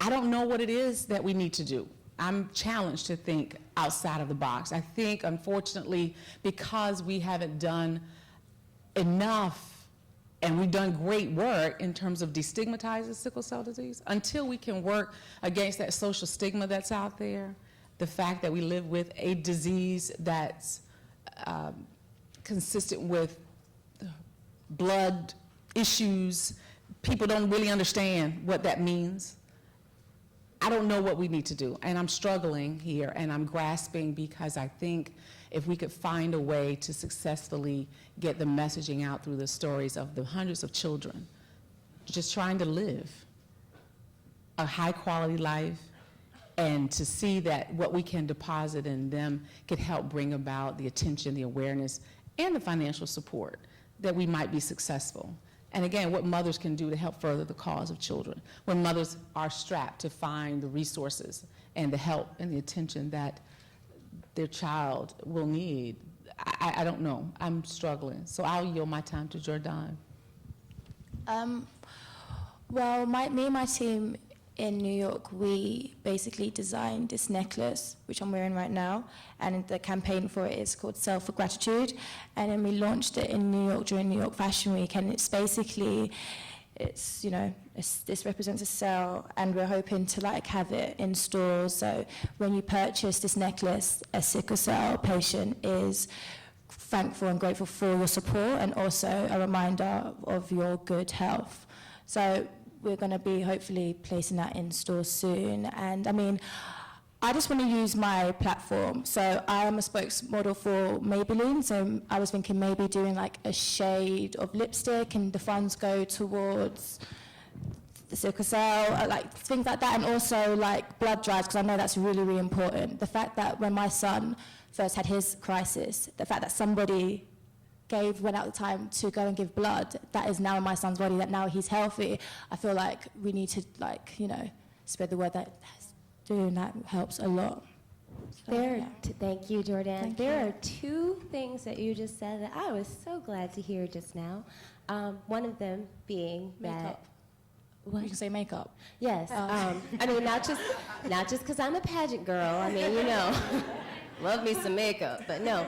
I don't know what it is that we need to do. I'm challenged to think outside of the box. I think, unfortunately, because we haven't done enough and we've done great work in terms of destigmatizing sickle cell disease, until we can work against that social stigma that's out there, the fact that we live with a disease that's consistent with blood issues, people don't really understand what that means. I don't know what we need to do, and I'm struggling here, and I'm grasping because I think if we could find a way to successfully get the messaging out through the stories of the hundreds of children just trying to live a high-quality life, and to see that what we can deposit in them could help bring about the attention, the awareness, and the financial support that we might be successful. And again, what mothers can do to help further the cause of children, when mothers are strapped to find the resources and the help and the attention that their child will need. I don't know. I'm struggling. So I'll yield my time to Jordan. Well, me and my team in New York, we basically designed this necklace, which I'm wearing right now, and the campaign for it is called Sell for Gratitude, and then we launched it in New York during New York Fashion Week, and it's basically, this represents a sale, and we're hoping to have it in stores, so when you purchase this necklace, a sickle cell patient is thankful and grateful for your support, and also a reminder of your good health. So we're going to be hopefully placing that in stores soon. And I mean, I just want to use my platform. So I am a spokesmodel for Maybelline. So I was thinking maybe doing a shade of lipstick, and the funds go towards the sickle cell, things like that. And also blood drives, because I know that's really, really important. The fact that when my son first had his crisis, the fact that somebody went out the time to go and give blood, that is now in my son's body, that now he's healthy. I feel like we need to spread the word that doing that helps a lot. So, Thank you, Jordan. Thank there you. are two things that you just said that I was so glad to hear just now. One of them being Makeup. What? You can say makeup. Yes. I mean, not just because I'm a pageant girl. I mean, love me some makeup, but no.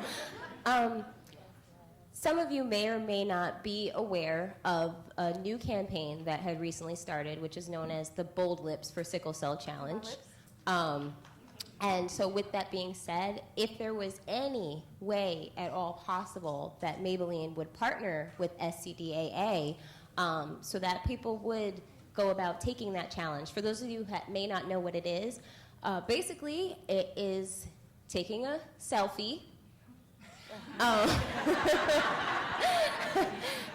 Some of you may or may not be aware of a new campaign that had recently started, which is known as the Bold Lips for Sickle Cell Challenge. And so with that being said, if there was any way at all possible that Maybelline would partner with SCDAA so that people would go about taking that challenge. For those of you that may not know what it is, basically it is taking a selfie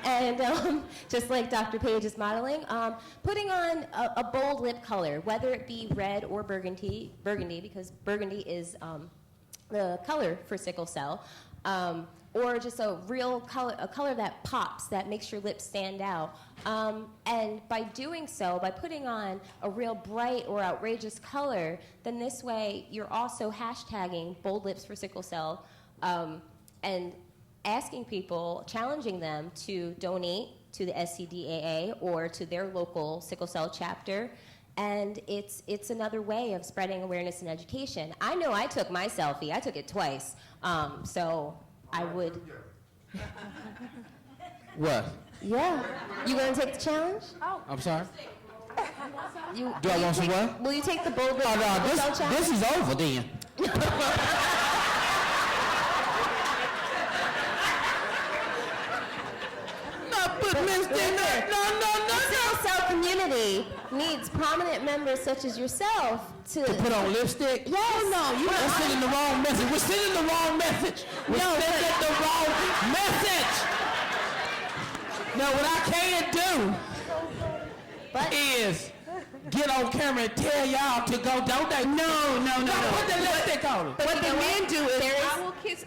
and just like Dr. Page is modeling, putting on a bold lip color, whether it be red or burgundy, because burgundy is the color for sickle cell, or just a real color, a color that pops, that makes your lips stand out. And by doing so, by putting on a real bright or outrageous color, then this way you're also hashtagging Bold Lips for Sickle Cell, and asking people, challenging them to donate to the SCDAA or to their local sickle cell chapter. And it's another way of spreading awareness and education. I know I took my selfie. I took it twice. So I would... What? Yeah. You going to take the challenge? I'm sorry? Do I want some what? Will you take the Bold Lips Oh, no, Sickle Cell challenge? this is over then. The sickle cell community needs prominent members such as yourself to Put on lipstick? Yes. We're sending the wrong message. We're sending the wrong message. We're sending the wrong message. Now, what I can't do is get on camera and tell y'all to go donate. No. Put the lipstick on it. What the men do is,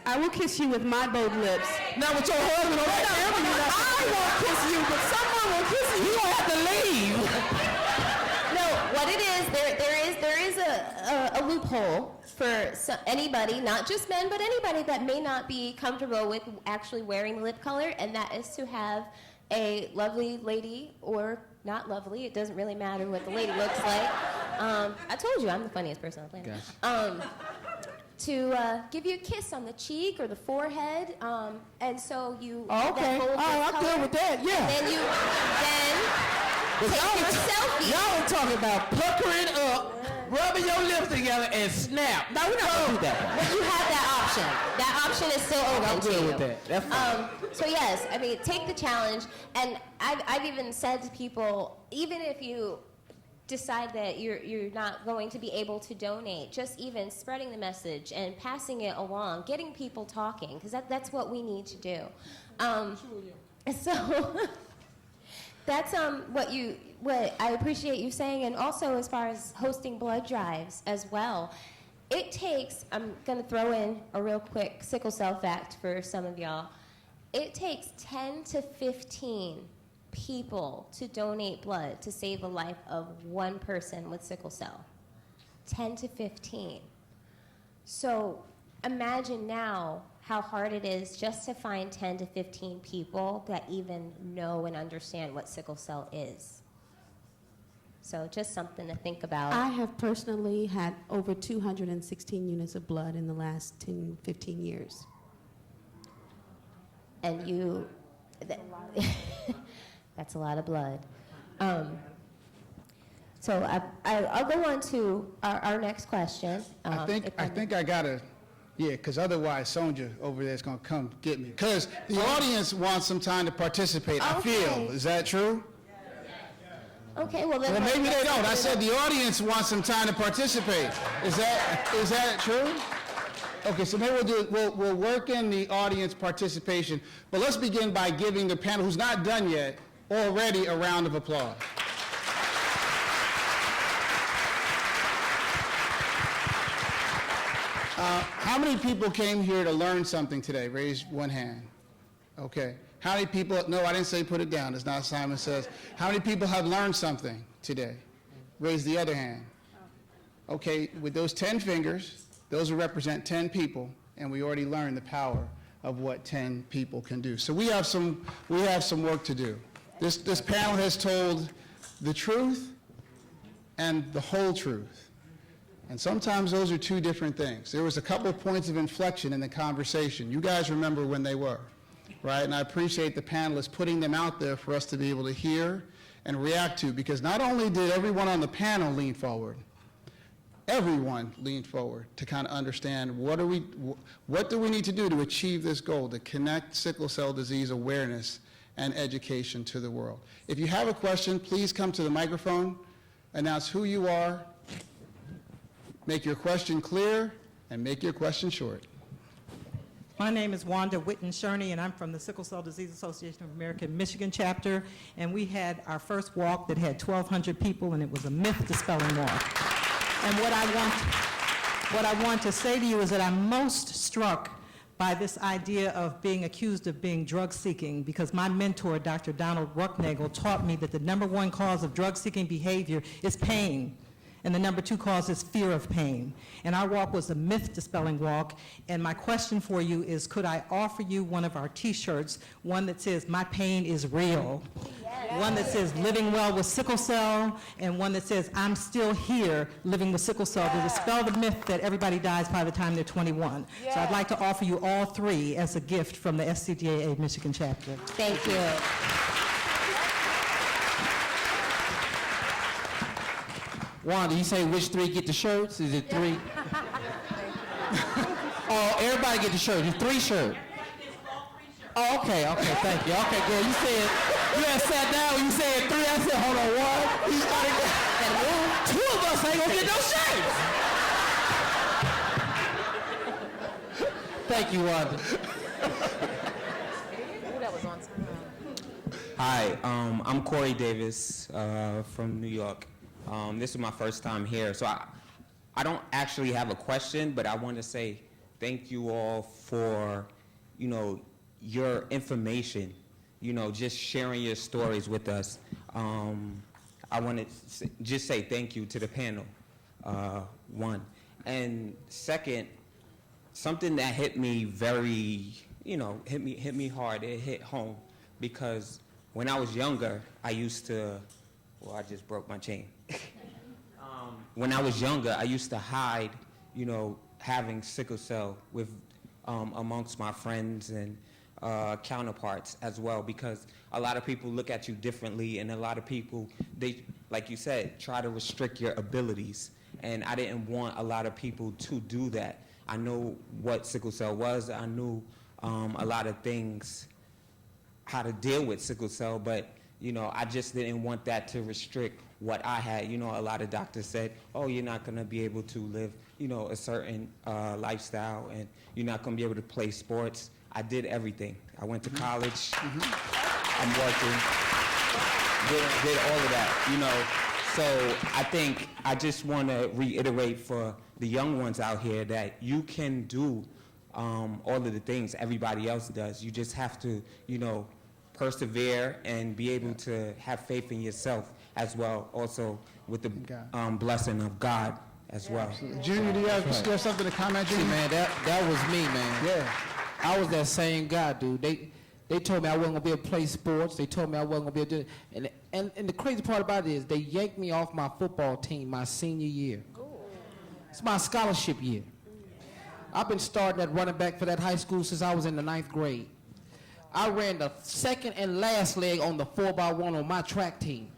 I will kiss you with my bold lips. Now, with your husband on that camera, I won't kiss you, but someone will kiss you. you don't have to leave. No, what it is, there is small loophole for anybody, not just men, but anybody that may not be comfortable with actually wearing lip color, and that is to have a lovely lady, or not lovely, it doesn't really matter what the lady looks like. I told you I'm the funniest person on the planet. To give you a kiss on the cheek or the forehead, and so you. Oh, okay. That I'm good with that. Yeah. And then you take your selfie. Y'all are talking about puckering up, rubbing your lips together, and snap. No, we're not gonna do that. But you have that option. That option is still open I'm to good you. with that. That's fine. So yes, I mean, take the challenge, and I've even said to people, even if you decide that you're not going to be able to donate, just even spreading the message and passing it along, getting people talking, because that's what we need to do. So that's what I appreciate you saying, and also as far as hosting blood drives as well. It takes, I'm going to throw in a real quick sickle cell fact for some of y'all. It takes 10 to 15 people to donate blood to save the life of one person with sickle cell. 10 to 15. So imagine now how hard it is just to find 10 to 15 people that even know and understand what sickle cell is. So just something to think about. I have personally had over 216 units of blood in the last 10, 15 years. And you, that's a lot of blood. So I'll go on to our next question. I think I gotta, yeah, because otherwise Sonja over there is gonna come get me. Because the audience wants some time to participate, I feel. Is that true? Okay, well then. Well, maybe they don't. I said the audience wants some time to participate. Is that true? Okay, so maybe we'll work in the audience participation, but let's begin by giving the panel, who's not done yet, already a round of applause. How many people came here to learn something today? Raise one hand. Okay. How many people, no, I didn't say put it down, it's not Simon Says. How many people have learned something today? Raise the other hand. Okay, with those 10 fingers, those will represent 10 people, and we already learned the power of what 10 people can do. So we have some work to do. This panel has told the truth and the whole truth. And sometimes those are two different things. There was a couple of points of inflection in the conversation. You guys remember when they were, right? And I appreciate the panelists putting them out there for us to be able to hear and react to, because not only did everyone on the panel lean forward, everyone leaned forward to kind of understand what do we need to do to achieve this goal, to connect sickle cell disease awareness and education to the world. If you have a question, please come to the microphone, announce who you are, make your question clear, and make your question short. My name is Wanda Witten-Sherney, and I'm from the Sickle Cell Disease Association of America Michigan chapter, and we had our first walk that had 1,200 people, and it was a myth-dispelling walk. And what I want to say to you is that I'm most struck by this idea of being accused of being drug-seeking, because my mentor, Dr. Donald Rucknagel, taught me that the #1 cause of drug-seeking behavior is pain, and the #2 cause is fear of pain. And our walk was a myth-dispelling walk, and my question for you is, could I offer you one of our T-shirts, one that says, "My pain is real," one that says, "Living well with sickle cell," and one that says, "I'm still here living with sickle cell," to dispel the myth that everybody dies by the time they're 21. So I'd like to offer you all three as a gift from the SCDAA Michigan chapter. Thank you. Wanda, you say which three get the shirts? Is it three? Oh, everybody get the shirt. It's 3 shirts. Oh, okay, thank you. Okay, girl, you had sat down when you said 3. I said, hold on, 1. You started going, 2 of us ain't gonna get those shirts. Thank you, Wanda. Hi, I'm Corey Davis from New York. This is my first time here, so I don't actually have a question, but I want to say thank you all for, your information, just sharing your stories with us. I want to just say thank you to the panel, one. And second, something that hit me very, hit me hard. It hit home because when I was younger, I used to, I just broke my chain. When I was younger, I used to hide, having sickle cell with amongst my friends and counterparts as well, because a lot of people look at you differently, and a lot of people, they, like you said, try to restrict your abilities. And I didn't want a lot of people to do that. I knew what sickle cell was. I knew a lot of things, how to deal with sickle cell, but I just didn't want that to restrict what I had. A lot of doctors said, oh, you're not going to be able to live, a certain lifestyle, and you're not going to be able to play sports. I did everything. I went to college. I'm working. Did all of that, So I think I just want to reiterate for the young ones out here that you can do all of the things everybody else does. You just have to, persevere and be able to have faith in yourself as well, also with the blessing of God as well. Junior, do you have something to comment, Junior? See, man, that was me, man. Yeah. I was that same guy, dude. They told me I wasn't gonna be able to play sports. They told me I wasn't gonna be able to do it. And the crazy part about it is they yanked me off my football team my senior year. It's my scholarship year. I've been starting at running back for that high school since I was in the 9th grade. I ran the second and last leg on the 4x1 on my track team.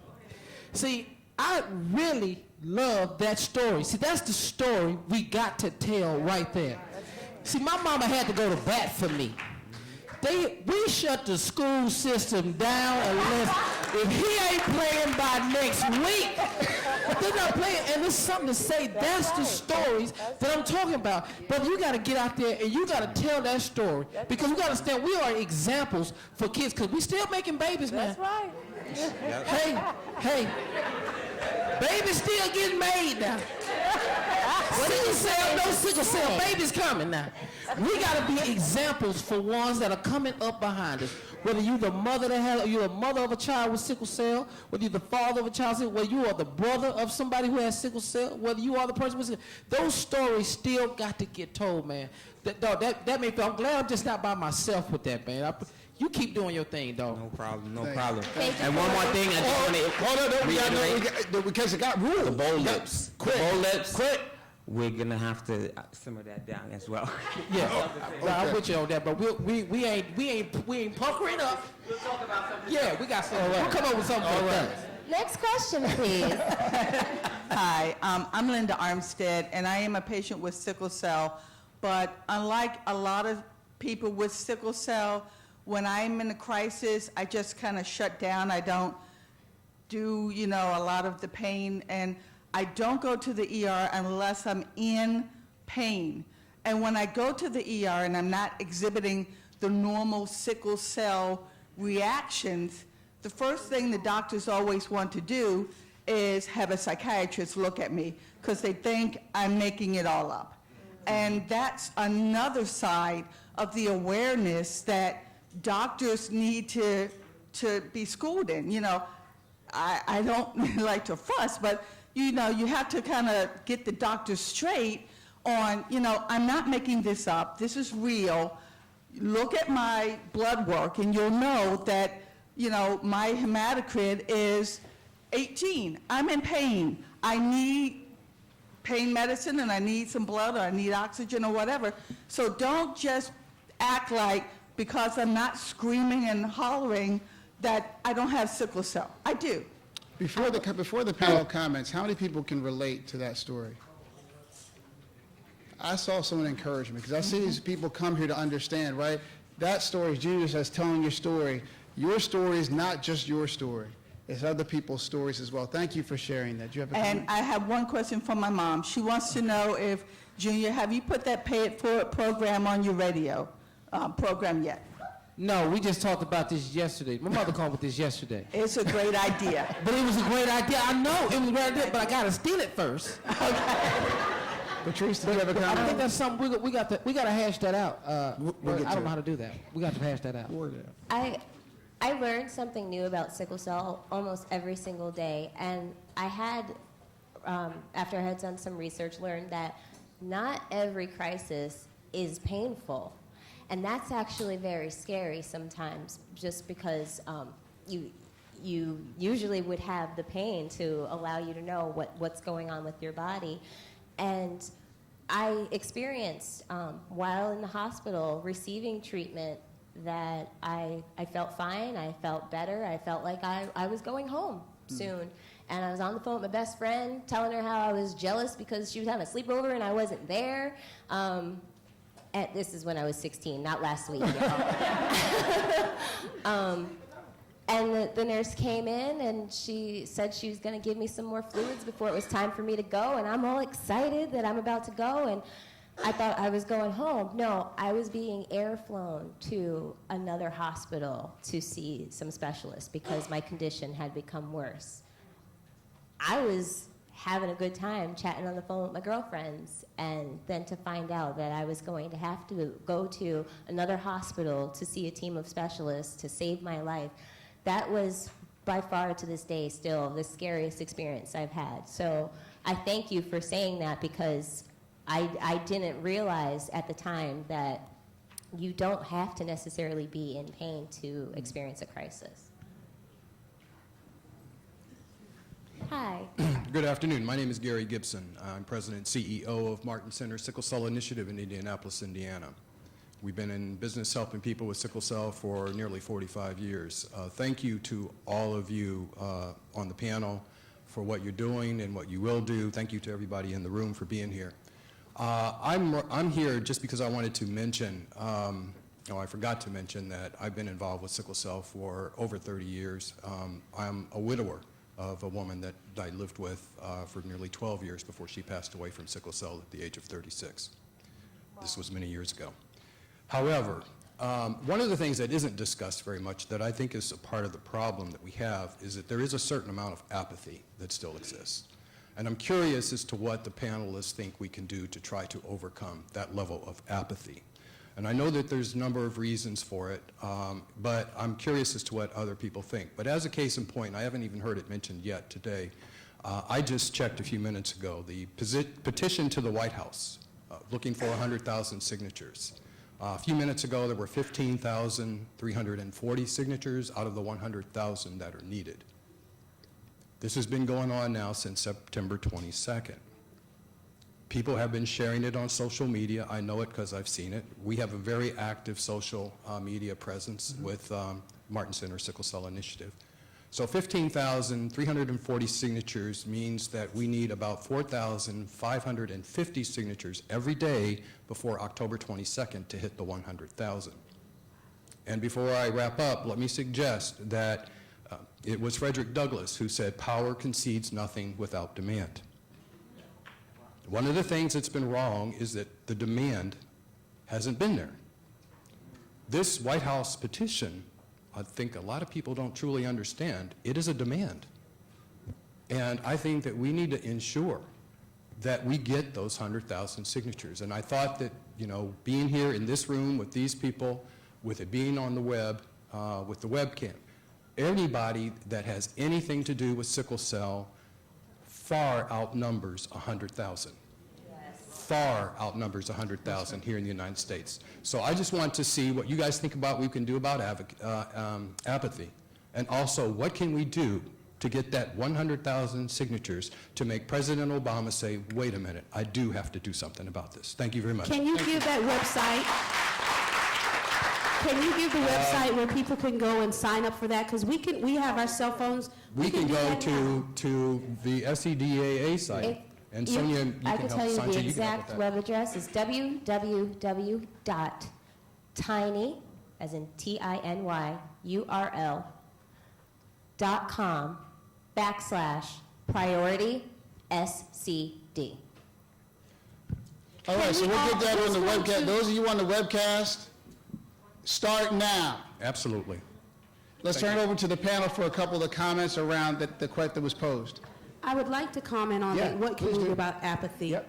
See, I really love that story. See, that's the story we got to tell right there. See, my mama had to go to bat for me. We shut the school system down unless if he ain't playing by next week, they're not playing. And there's something to say. That's the stories that I'm talking about. But you got to get out there and you got to tell that story, because we got to understand we are examples for kids, because we still making babies now. That's right. Hey, babies still getting made now. Sickle cell, no sickle cell, babies coming now. We got to be examples for ones that are coming up behind us. Whether you're the mother you're a mother of a child with sickle cell, whether you're the father of a child, whether you are the brother of somebody who has sickle cell, whether you are the person with sickle cell, those stories still got to get told, man. That may feel, I'm glad I'm just not by myself with that, man. You keep doing your thing, dog. No problem. And one more thing, I just want to reiterate. Because it got ruled. The bold lips. Quit. We're going to have to simmer that down as well. Yeah, I'm with you on that, but we ain't puckering up. We'll talk about something. Yeah, we got something. We'll come up with something. All right. Next question, please. Hi, I'm Linda Armstead, and I am a patient with sickle cell. But unlike a lot of people with sickle cell, when I'm in a crisis, I just kind of shut down. I don't do, a lot of the pain, and I don't go to the ER unless I'm in pain. And when I go to the ER and I'm not exhibiting the normal sickle cell reactions, the first thing the doctors always want to do is have a psychiatrist look at me, because they think I'm making it all up. And that's another side of the awareness that doctors need to be schooled in. I don't like to fuss, but you have to kind of get the doctor straight on, I'm not making this up. This is real. Look at my blood work, and you'll know that, my hematocrit is 18. I'm in pain. I need pain medicine, and I need some blood, or I need oxygen, or whatever. So don't just act like, because I'm not screaming and hollering, that I don't have sickle cell. I do. Before the panel comments, how many people can relate to that story? I saw someone encourage me, because I see these people come here to understand, right? That story is Jesus as telling your story. Your story is not just your story. It's other people's stories as well. Thank you for sharing that. Do you have a comment? And I have one question from my mom. She wants to know if, Junior, have you put that Pay It Forward program on your radio program yet? No, we just talked about this yesterday. My mother called with this yesterday. It's a great idea. But it was a great idea. I know it was a great idea, but I got to steal it first. Patrice, do you have a comment? I think that's something we got to hash that out. I don't know how to do that. We got to hash that out. I learned something new about sickle cell almost every single day, and I had, after I had done some research, learned that not every crisis is painful. And that's actually very scary sometimes, just because you usually would have the pain to allow you to know what's going on with your body. And I experienced, while in the hospital receiving treatment, that I felt fine, I felt better, I felt like I was going home soon. And I was on the phone with my best friend, telling her how I was jealous because she was having a sleepover and I wasn't there. And this is when I was 16, not last week. And the nurse came in and she said she was going to give me some more fluids before it was time for me to go. And I'm all excited that I'm about to go. And I thought I was going home. No, I was being airflown to another hospital to see some specialists because my condition had become worse. I was having a good time chatting on the phone with my girlfriends, and then to find out that I was going to have to go to another hospital to see a team of specialists to save my life, that was by far to this day still the scariest experience I've had. So I thank you for saying that, because I didn't realize at the time that you don't have to necessarily be in pain to experience a crisis. Hi. Good afternoon. My name is Gary Gibson. I'm President and CEO of Martin Center Sickle Cell Initiative in Indianapolis, Indiana. We've been in business helping people with sickle cell for nearly 45 years. Thank you to all of you on the panel for what you're doing and what you will do. Thank you to everybody in the room for being here. I'm here just because I wanted to mention, I forgot to mention that I've been involved with sickle cell for over 30 years. I'm a widower of a woman that I lived with for nearly 12 years before she passed away from sickle cell at the age of 36. Wow. This was many years ago. However, one of the things that isn't discussed very much that I think is a part of the problem that we have is that there is a certain amount of apathy that still exists. And I'm curious as to what the panelists think we can do to try to overcome that level of apathy. And I know that there's a number of reasons for it, but I'm curious as to what other people think. But as a case in point, I haven't even heard it mentioned yet today. I just checked a few minutes ago the petition to the White House looking for 100,000 signatures. A few minutes ago, there were 15,340 signatures out of the 100,000 that are needed. This has been going on now since September 22nd. People have been sharing it on social media. I know it because I've seen it. We have a very active social media presence with Martin Center Sickle Cell Initiative. So 15,340 signatures means that we need about 4,550 signatures every day before October 22nd to hit the 100,000. And before I wrap up, let me suggest that it was Frederick Douglass who said, "Power concedes nothing without demand." One of the things that's been wrong is that the demand hasn't been there. This White House petition, I think a lot of people don't truly understand, it is a demand. And I think that we need to ensure that we get those 100,000 signatures. And I thought that, being here in this room with these people, with it being on the web, with the webcam, anybody that has anything to do with sickle cell far outnumbers 100,000. Far outnumbers 100,000 here in the United States. So I just want to see what you guys think about what we can do about apathy. And also, what can we do to get that 100,000 signatures to make President Obama say, wait a minute, I do have to do something about this. Thank you very much. Can you give that website? Can you give the website where people can go and sign up for that? Because we have our cell phones. We can go to the SCDAA site. And Sonia, you I can can help. tell you Sanjay, the you can help exact with web address is www.tiny, as in TINY, URL.com/priority SCD. All right, so we'll get that on the webcast. Those of you on the webcast, start now. Absolutely. Let's turn it over to the panel for a couple of comments around the question that was posed. I would like to comment on that. What can we do about apathy? Yep.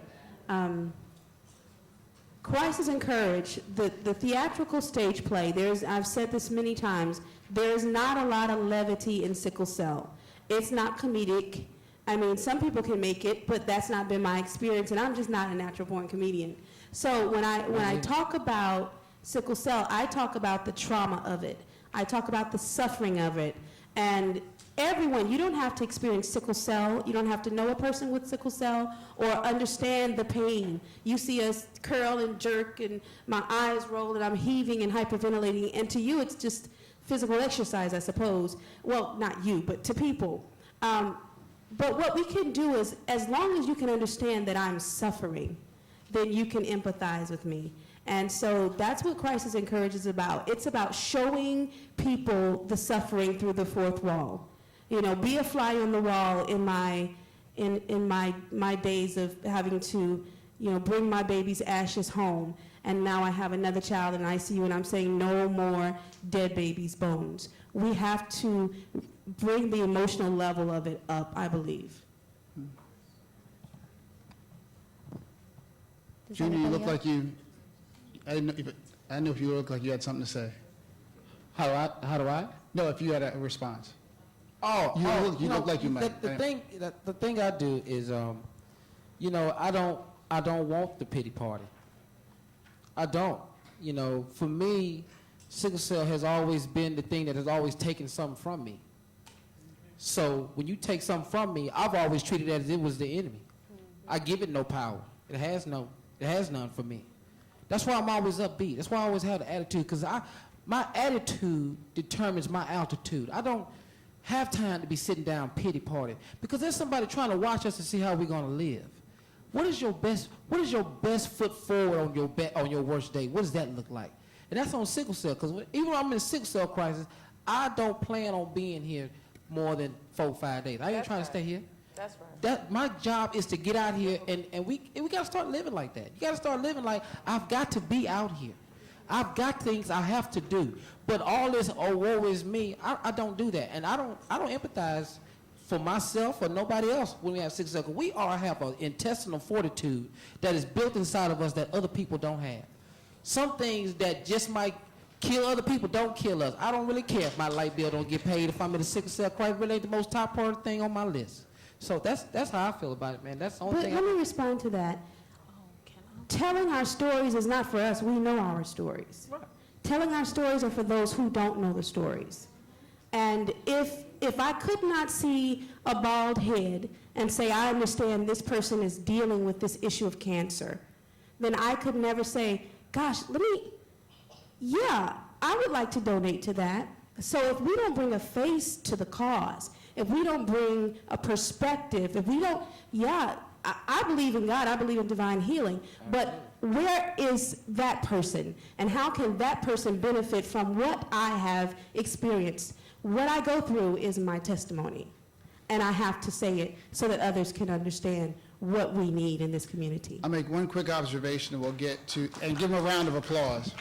Crisis and Courage, the theatrical stage play, I've said this many times, there's not a lot of levity in sickle cell. It's not comedic. I mean, some people can make it, but that's not been my experience, and I'm just not a natural-born comedian. So when I talk about sickle cell, I talk about the trauma of it. I talk about the suffering of it. And everyone, you don't have to experience sickle cell. You don't have to know a person with sickle cell or understand the pain. You see us curl and jerk and my eyes roll and I'm heaving and hyperventilating. And to you, it's just physical exercise, I suppose. Well, not you, but to people. But what we can do is, as long as you can understand that I'm suffering, then you can empathize with me. And so that's what Crisis Encourage is about. It's about showing people the suffering through the fourth wall. You know, be a fly on the wall in my days of having to, you know, bring my baby's ashes home. And now I have another child in ICU and I'm saying no more dead baby's bones. We have to bring the emotional level of it up, I believe. Junior, you look like you, I didn't know if you look like you had something to say. How do I? No, if you had a response. You look like you might. The thing I do is, you know, I don't want the pity party. I don't. You know, for me, sickle cell has always been the thing that has always taken something from me. So when you take something from me, I've always treated it as it was the enemy. I give it no power. It has none for me. That's why I'm always upbeat. That's why I always have the attitude, because my attitude determines my altitude. I don't have time to be sitting down pity party, because there's somebody trying to watch us to see how we're going to live. What is your best foot forward on your worst day? What does that look like? And that's on sickle cell, because even when I'm in a sickle cell crisis, I don't plan on being here more than 4 or 5 days. I ain't trying to stay here. That's right. My job is to get out here, and we got to start living like that. You got to start living like, I've got to be out here. I've got things I have to do. But all this, oh, woe is me, I don't do that. And I don't empathize for myself or nobody else when we have sickle cell. We all have an intestinal fortitude that is built inside of us that other people don't have. Some things that just might kill other people don't kill us. I don't really care if my light bill don't get paid. If I'm in a sickle cell crisis, really ain't the most top priority thing on my list. So that's how I feel about it, man. That's the only thing. But let me respond to that. Telling our stories is not for us. We know our stories. Right. Telling our stories are for those who don't know the stories. And if I could not see a bald head and say, I understand this person is dealing with this issue of cancer, then I could never say, gosh, I would like to donate to that. So if we don't bring a face to the cause, if we don't bring a perspective, if we don't, I believe in God, I believe in divine healing, but where is that person? And how can that person benefit from what I have experienced? What I go through is my testimony, and I have to say it so that others can understand what we need in this community. I'll make one quick observation and we'll get to, and give them a round of applause.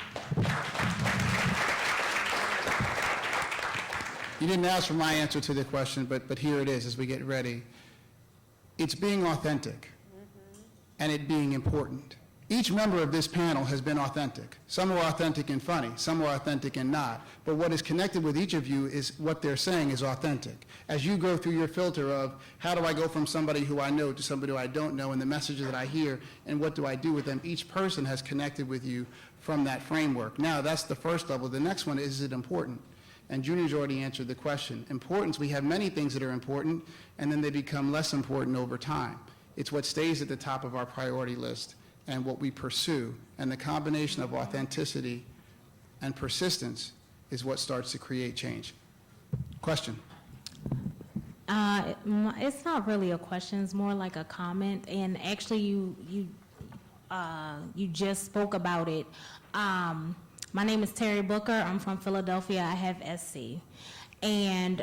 You didn't ask for my answer to the question, but here it is as we get ready. It's being authentic and it being important. Each member of this panel has been authentic. Some are authentic and funny, some are authentic and not. But what is connected with each of you is what they're saying is authentic. As you go through your filter of how do I go from somebody who I know to somebody who I don't know and the messages that I hear and what do I do with them, each person has connected with you from that framework. Now that's the first level. The next one is it important? And Junior's already answered the question. Importance, we have many things that are important and then they become less important over time. It's what stays at the top of our priority list and what we pursue. And the combination of authenticity and persistence is what starts to create change. Question? It's not really a question, it's more like a comment. And actually you just spoke about it. My name is Terry Booker. I'm from Philadelphia. I have SC. And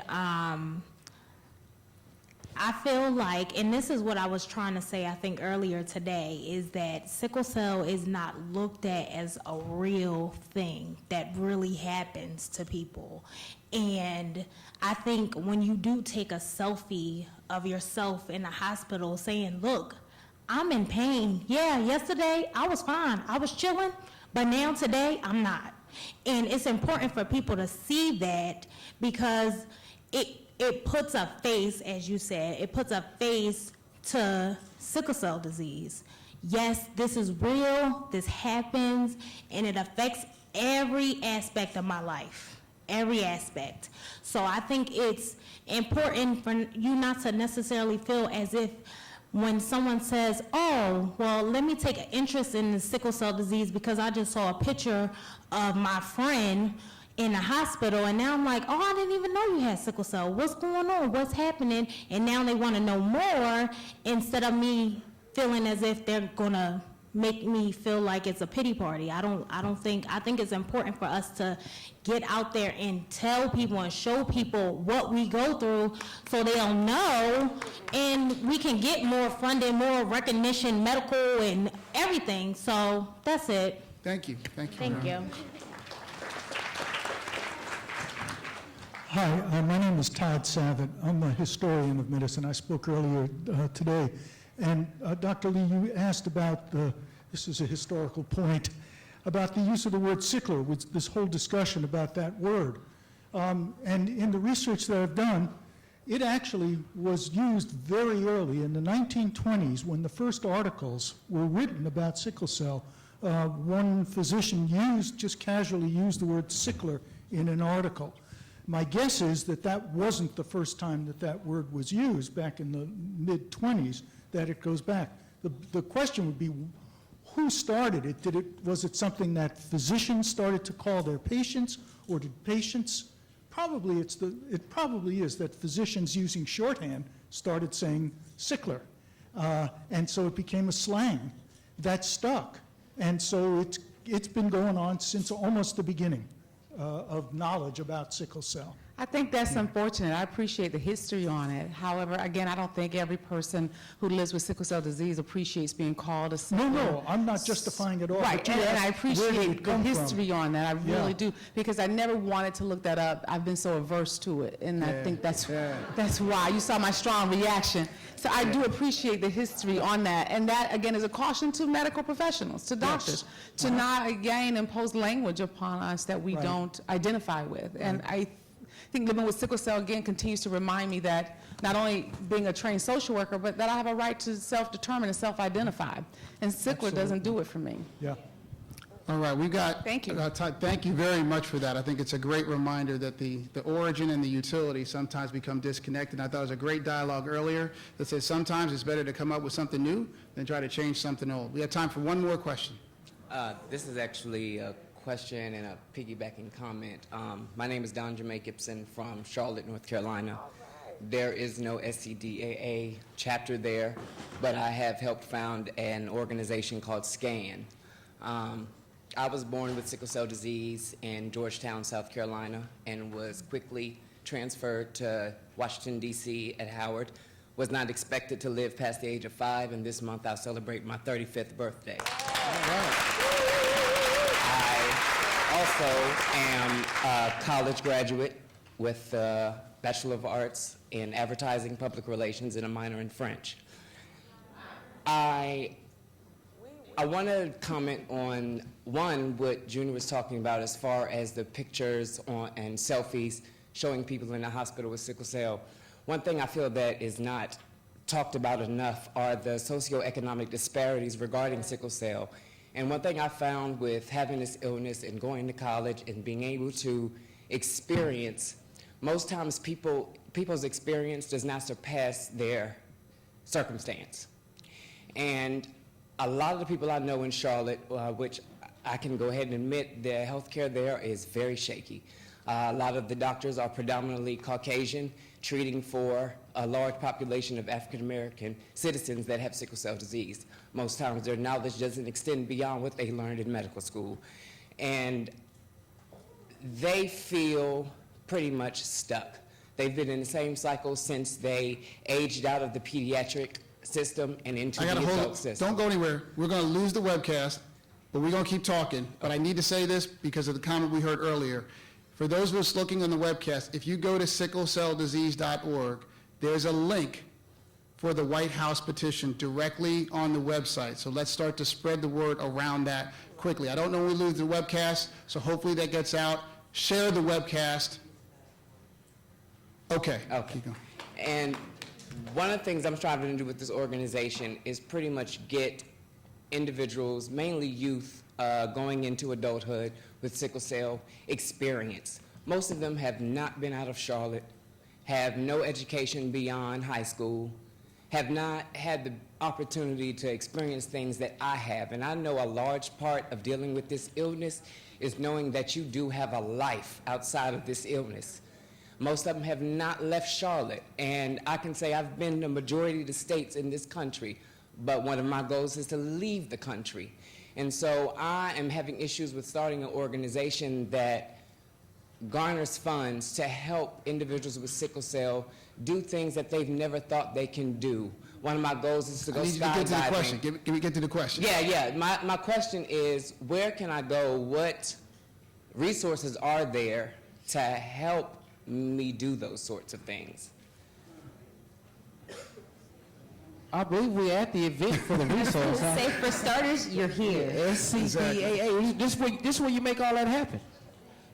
I feel like, and this is what I was trying to say, I think, earlier today, is that sickle cell is not looked at as a real thing that really happens to people. And I think when you do take a selfie of yourself in the hospital saying, look, I'm in pain. Yeah, yesterday I was fine. I was chilling, but now today I'm not. And it's important for people to see that, because it puts a face, as you said, it puts a face to sickle cell disease. Yes, this is real, this happens, and it affects every aspect of my life, every aspect. So I think it's important for you not to necessarily feel as if when someone says, oh, well, let me take an interest in the sickle cell disease because I just saw a picture of my friend in the hospital, and now I'm like, oh, I didn't even know you had sickle cell. What's going on? What's happening? And now they want to know more instead of me feeling as if they're going to make me feel like it's a pity party. I think it's important for us to get out there and tell people and show people what we go through so they'll know, and we can get more funding, more recognition, medical and everything. So that's it. Thank you. Thank you. Thank you. Hi, my name is Todd Savitt. I'm a historian of medicine. I spoke earlier today. And Dr. Lee, you asked about, this is a historical point, about the use of the word sickler, with this whole discussion about that word. And in the research that I've done, it actually was used very early in the 1920s when the first articles were written about sickle cell. One physician just casually used the word sickler in an article. My guess is that that wasn't the first time that that word was used back in the mid-20s, that it goes back. The question would be, who started it? Was it something that physicians started to call their patients, or did patients? It probably is that physicians using shorthand started saying sickler. And so it became a slang that stuck. And so it's been going on since almost the beginning of knowledge about sickle cell. I think that's unfortunate. I appreciate the history on it. However, again, I don't think every person who lives with sickle cell disease appreciates being called a sickle. No, I'm not justifying it all. Right, and I appreciate the history on that. I really do, because I never wanted to look that up. I've been so averse to it, and I think that's why. You saw my strong reaction. So I do appreciate the history on that, and that, again, is a caution to medical professionals, to doctors, to not, again, impose language upon us that we don't identify with. And I think living with sickle cell, again, continues to remind me that not only being a trained social worker, but that I have a right to self-determine and self-identify. And sickler doesn't do it for me. Yeah. All right, we got. Thank you. Todd, thank you very much for that. I think it's a great reminder that the origin and the utility sometimes become disconnected. I thought it was a great dialogue earlier that says sometimes it's better to come up with something new than try to change something old. We have time for one more question. This is actually a question and a piggybacking comment. My name is Don Jermaine Gibson from Charlotte, North Carolina. There is no SCDAA chapter there, but I have helped found an organization called SCAN. I was born with sickle cell disease in Georgetown, South Carolina, and was quickly transferred to Washington, D.C. at Howard. Was not expected to live past the age of 5, and this month I'll celebrate my 35th birthday. I also am a college graduate with a Bachelor of Arts in Advertising, Public Relations, and a minor in French. I want to comment on, one, what Junior was talking about as far as the pictures and selfies showing people in the hospital with sickle cell. One thing I feel that is not talked about enough are the socioeconomic disparities regarding sickle cell. And one thing I found with having this illness and going to college and being able to experience, most times people's experience does not surpass their circumstance. And a lot of the people I know in Charlotte, which I can go ahead and admit, their health care there is very shaky. A lot of the doctors are predominantly Caucasian, treating for a large population of African American citizens that have sickle cell disease. Most times their knowledge doesn't extend beyond what they learned in medical school. And they feel pretty much stuck. They've been in the same cycle since they aged out of the pediatric system and into the adult system. Don't go anywhere. We're going to lose the webcast, but we're going to keep talking. But I need to say this because of the comment we heard earlier. For those of us looking on the webcast, if you go to sicklecelldisease.org, there's a link for the White House petition directly on the website. So let's start to spread the word around that quickly. I don't know when we lose the webcast, so hopefully that gets out. Share the webcast. Okay. Okay. Keep going. And one of the things I'm striving to do with this organization is pretty much get individuals, mainly youth, going into adulthood with sickle cell experience. Most of them have not been out of Charlotte, have no education beyond high school, have not had the opportunity to experience things that I have. And I know a large part of dealing with this illness is knowing that you do have a life outside of this illness. Most of them have not left Charlotte, and I can say I've been to the majority of the states in this country, but one of my goals is to leave the country. And so I am having issues with starting an organization that garners funds to help individuals with sickle cell do things that they've never thought they can do. One of my goals is to go skydiving. I need you to get to the question. Can we get to the question? Yeah. My question is, where can I go? What resources are there to help me do those sorts of things? I believe we're at the event for the resource. Say for starters, you're here. SCDAA. This where you make all that happen.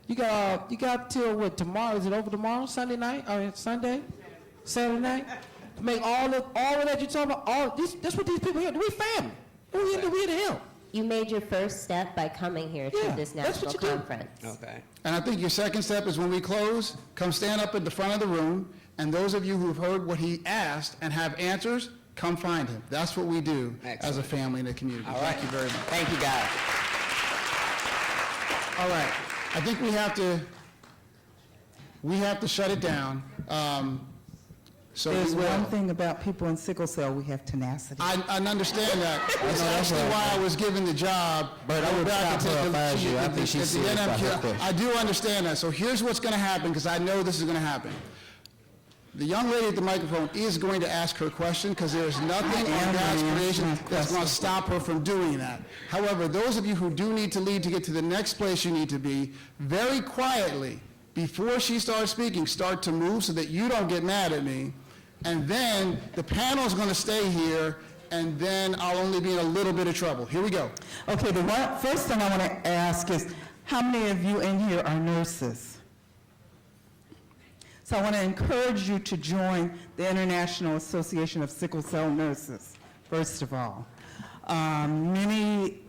You got till what, tomorrow? Is it over tomorrow? Sunday night? Or Sunday? Saturday night? To make all of that you're talking about. That's what these people here. We family. We're here to help. You made your first step by coming here to this national conference. Okay. And I think your second step is when we close, come stand up at the front of the room, and those of you who've heard what he asked and have answers, come find him. That's what we do as a family in the community. All right. Thank you very much. Thank you, guys. All right. I think we have to shut it down. So There's we will. one thing about people in sickle cell, we have tenacity. I understand that. That's actually why I was given the job. But I would stop her if I was you. I think she's serious about her question. I do understand that. So here's what's going to happen, because I know this is going to happen. The young lady at the microphone is going to ask her question, because there is nothing on God's creation that's going to stop her from doing that. However, those of you who do need to leave to get to the next place you need to be, very quietly, before she starts speaking, start to move so that you don't get mad at me. And then the panel is going to stay here, and then I'll only be in a little bit of trouble. Here we go. Okay, the first thing I want to ask is, how many of you in here are nurses? So I want to encourage you to join the International Association of Sickle Cell Nurses, first of all. Many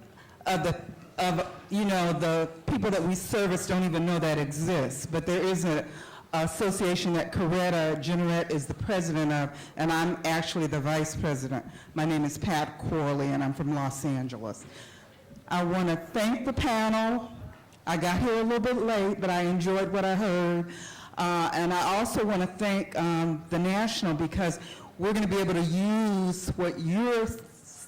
of the people that we service don't even know that exists, but there is an association that Coretta Jennerette is the president of, and I'm actually the vice president. My name is Pat Corley, and I'm from Los Angeles. I want to thank the panel. I got here a little bit late, but I enjoyed what I heard. And I also want to thank the National, because we're going to be able to use what you're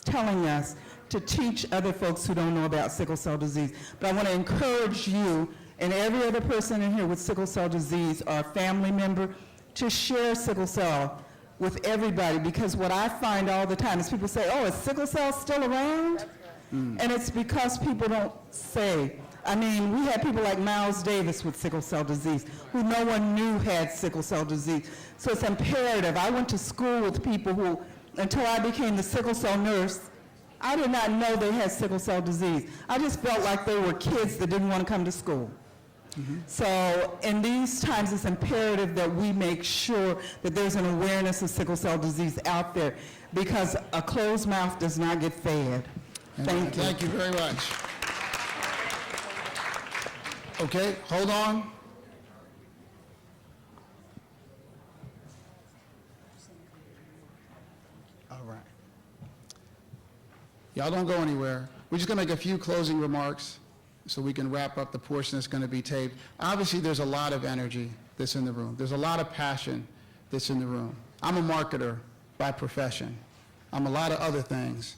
telling us to teach other folks who don't know about sickle cell disease. But I want to encourage you and every other person in here with sickle cell disease or a family member to share sickle cell with everybody, because what I find all the time is people say, oh, is sickle cell still around? And it's because people don't say. I mean, we had people like Miles Davis with sickle cell disease, who no one knew had sickle cell disease. So it's imperative. I went to school with people who, until I became the sickle cell nurse, I did not know they had sickle cell disease. I just felt like they were kids that didn't want to come to school. So in these times, it's imperative that we make sure that there's an awareness of sickle cell disease out there, because a closed mouth does not get fed. Thank you. Thank you very much. Okay, hold on. All right. Y'all don't go anywhere. We're just going to make a few closing remarks so we can wrap up the portion that's going to be taped. Obviously, there's a lot of energy that's in the room. There's a lot of passion that's in the room. I'm a marketer by profession. I'm a lot of other things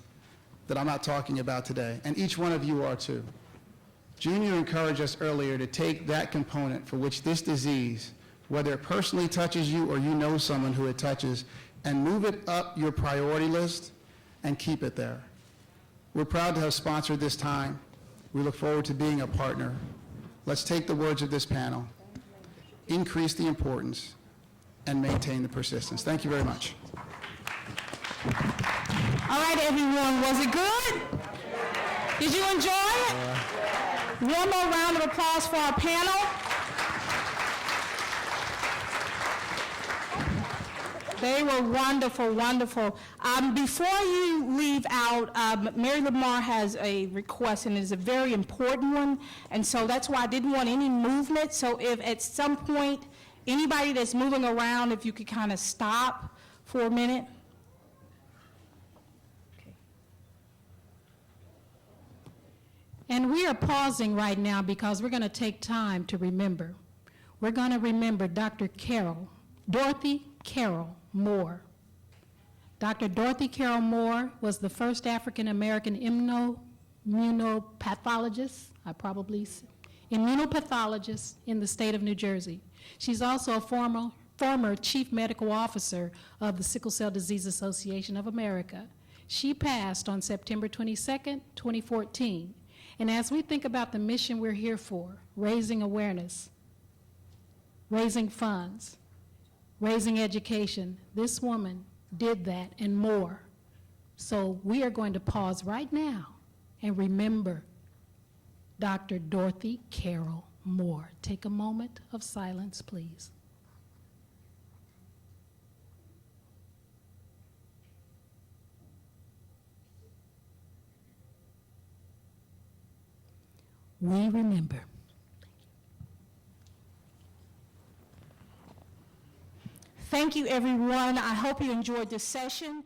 that I'm not talking about today, and each one of you are too. Junior encouraged us earlier to take that component for which this disease, whether it personally touches you or you know someone who it touches, and move it up your priority list and keep it there. We're proud to have sponsored this time. We look forward to being a partner. Let's take the words of this panel, increase the importance, and maintain the persistence. Thank you very much. All right, everyone, was it good? Did you enjoy it? One more round of applause for our panel. They were wonderful, wonderful. Before you leave out, Mary Lamar has a request, and it's a very important one, and so that's why I didn't want any movement. So if at some point, anybody that's moving around, if you could kind of stop for a minute. And we are pausing right now because we're going to take time to remember. We're going to remember Dr. Dorothy Carroll Moore. Dr. Dorothy Carroll Moore was the first African-American immunopathologist in the state of New Jersey. She's also a former chief medical officer of the Sickle Cell Disease Association of America. She passed on September 22nd, 2014. And as we think about the mission we're here for, raising awareness, raising funds, raising education, this woman did that and more. So we are going to pause right now and remember Dr. Dorothy Carroll Moore. Take a moment of silence, please. We remember. Thank you, everyone. I hope you enjoyed this session.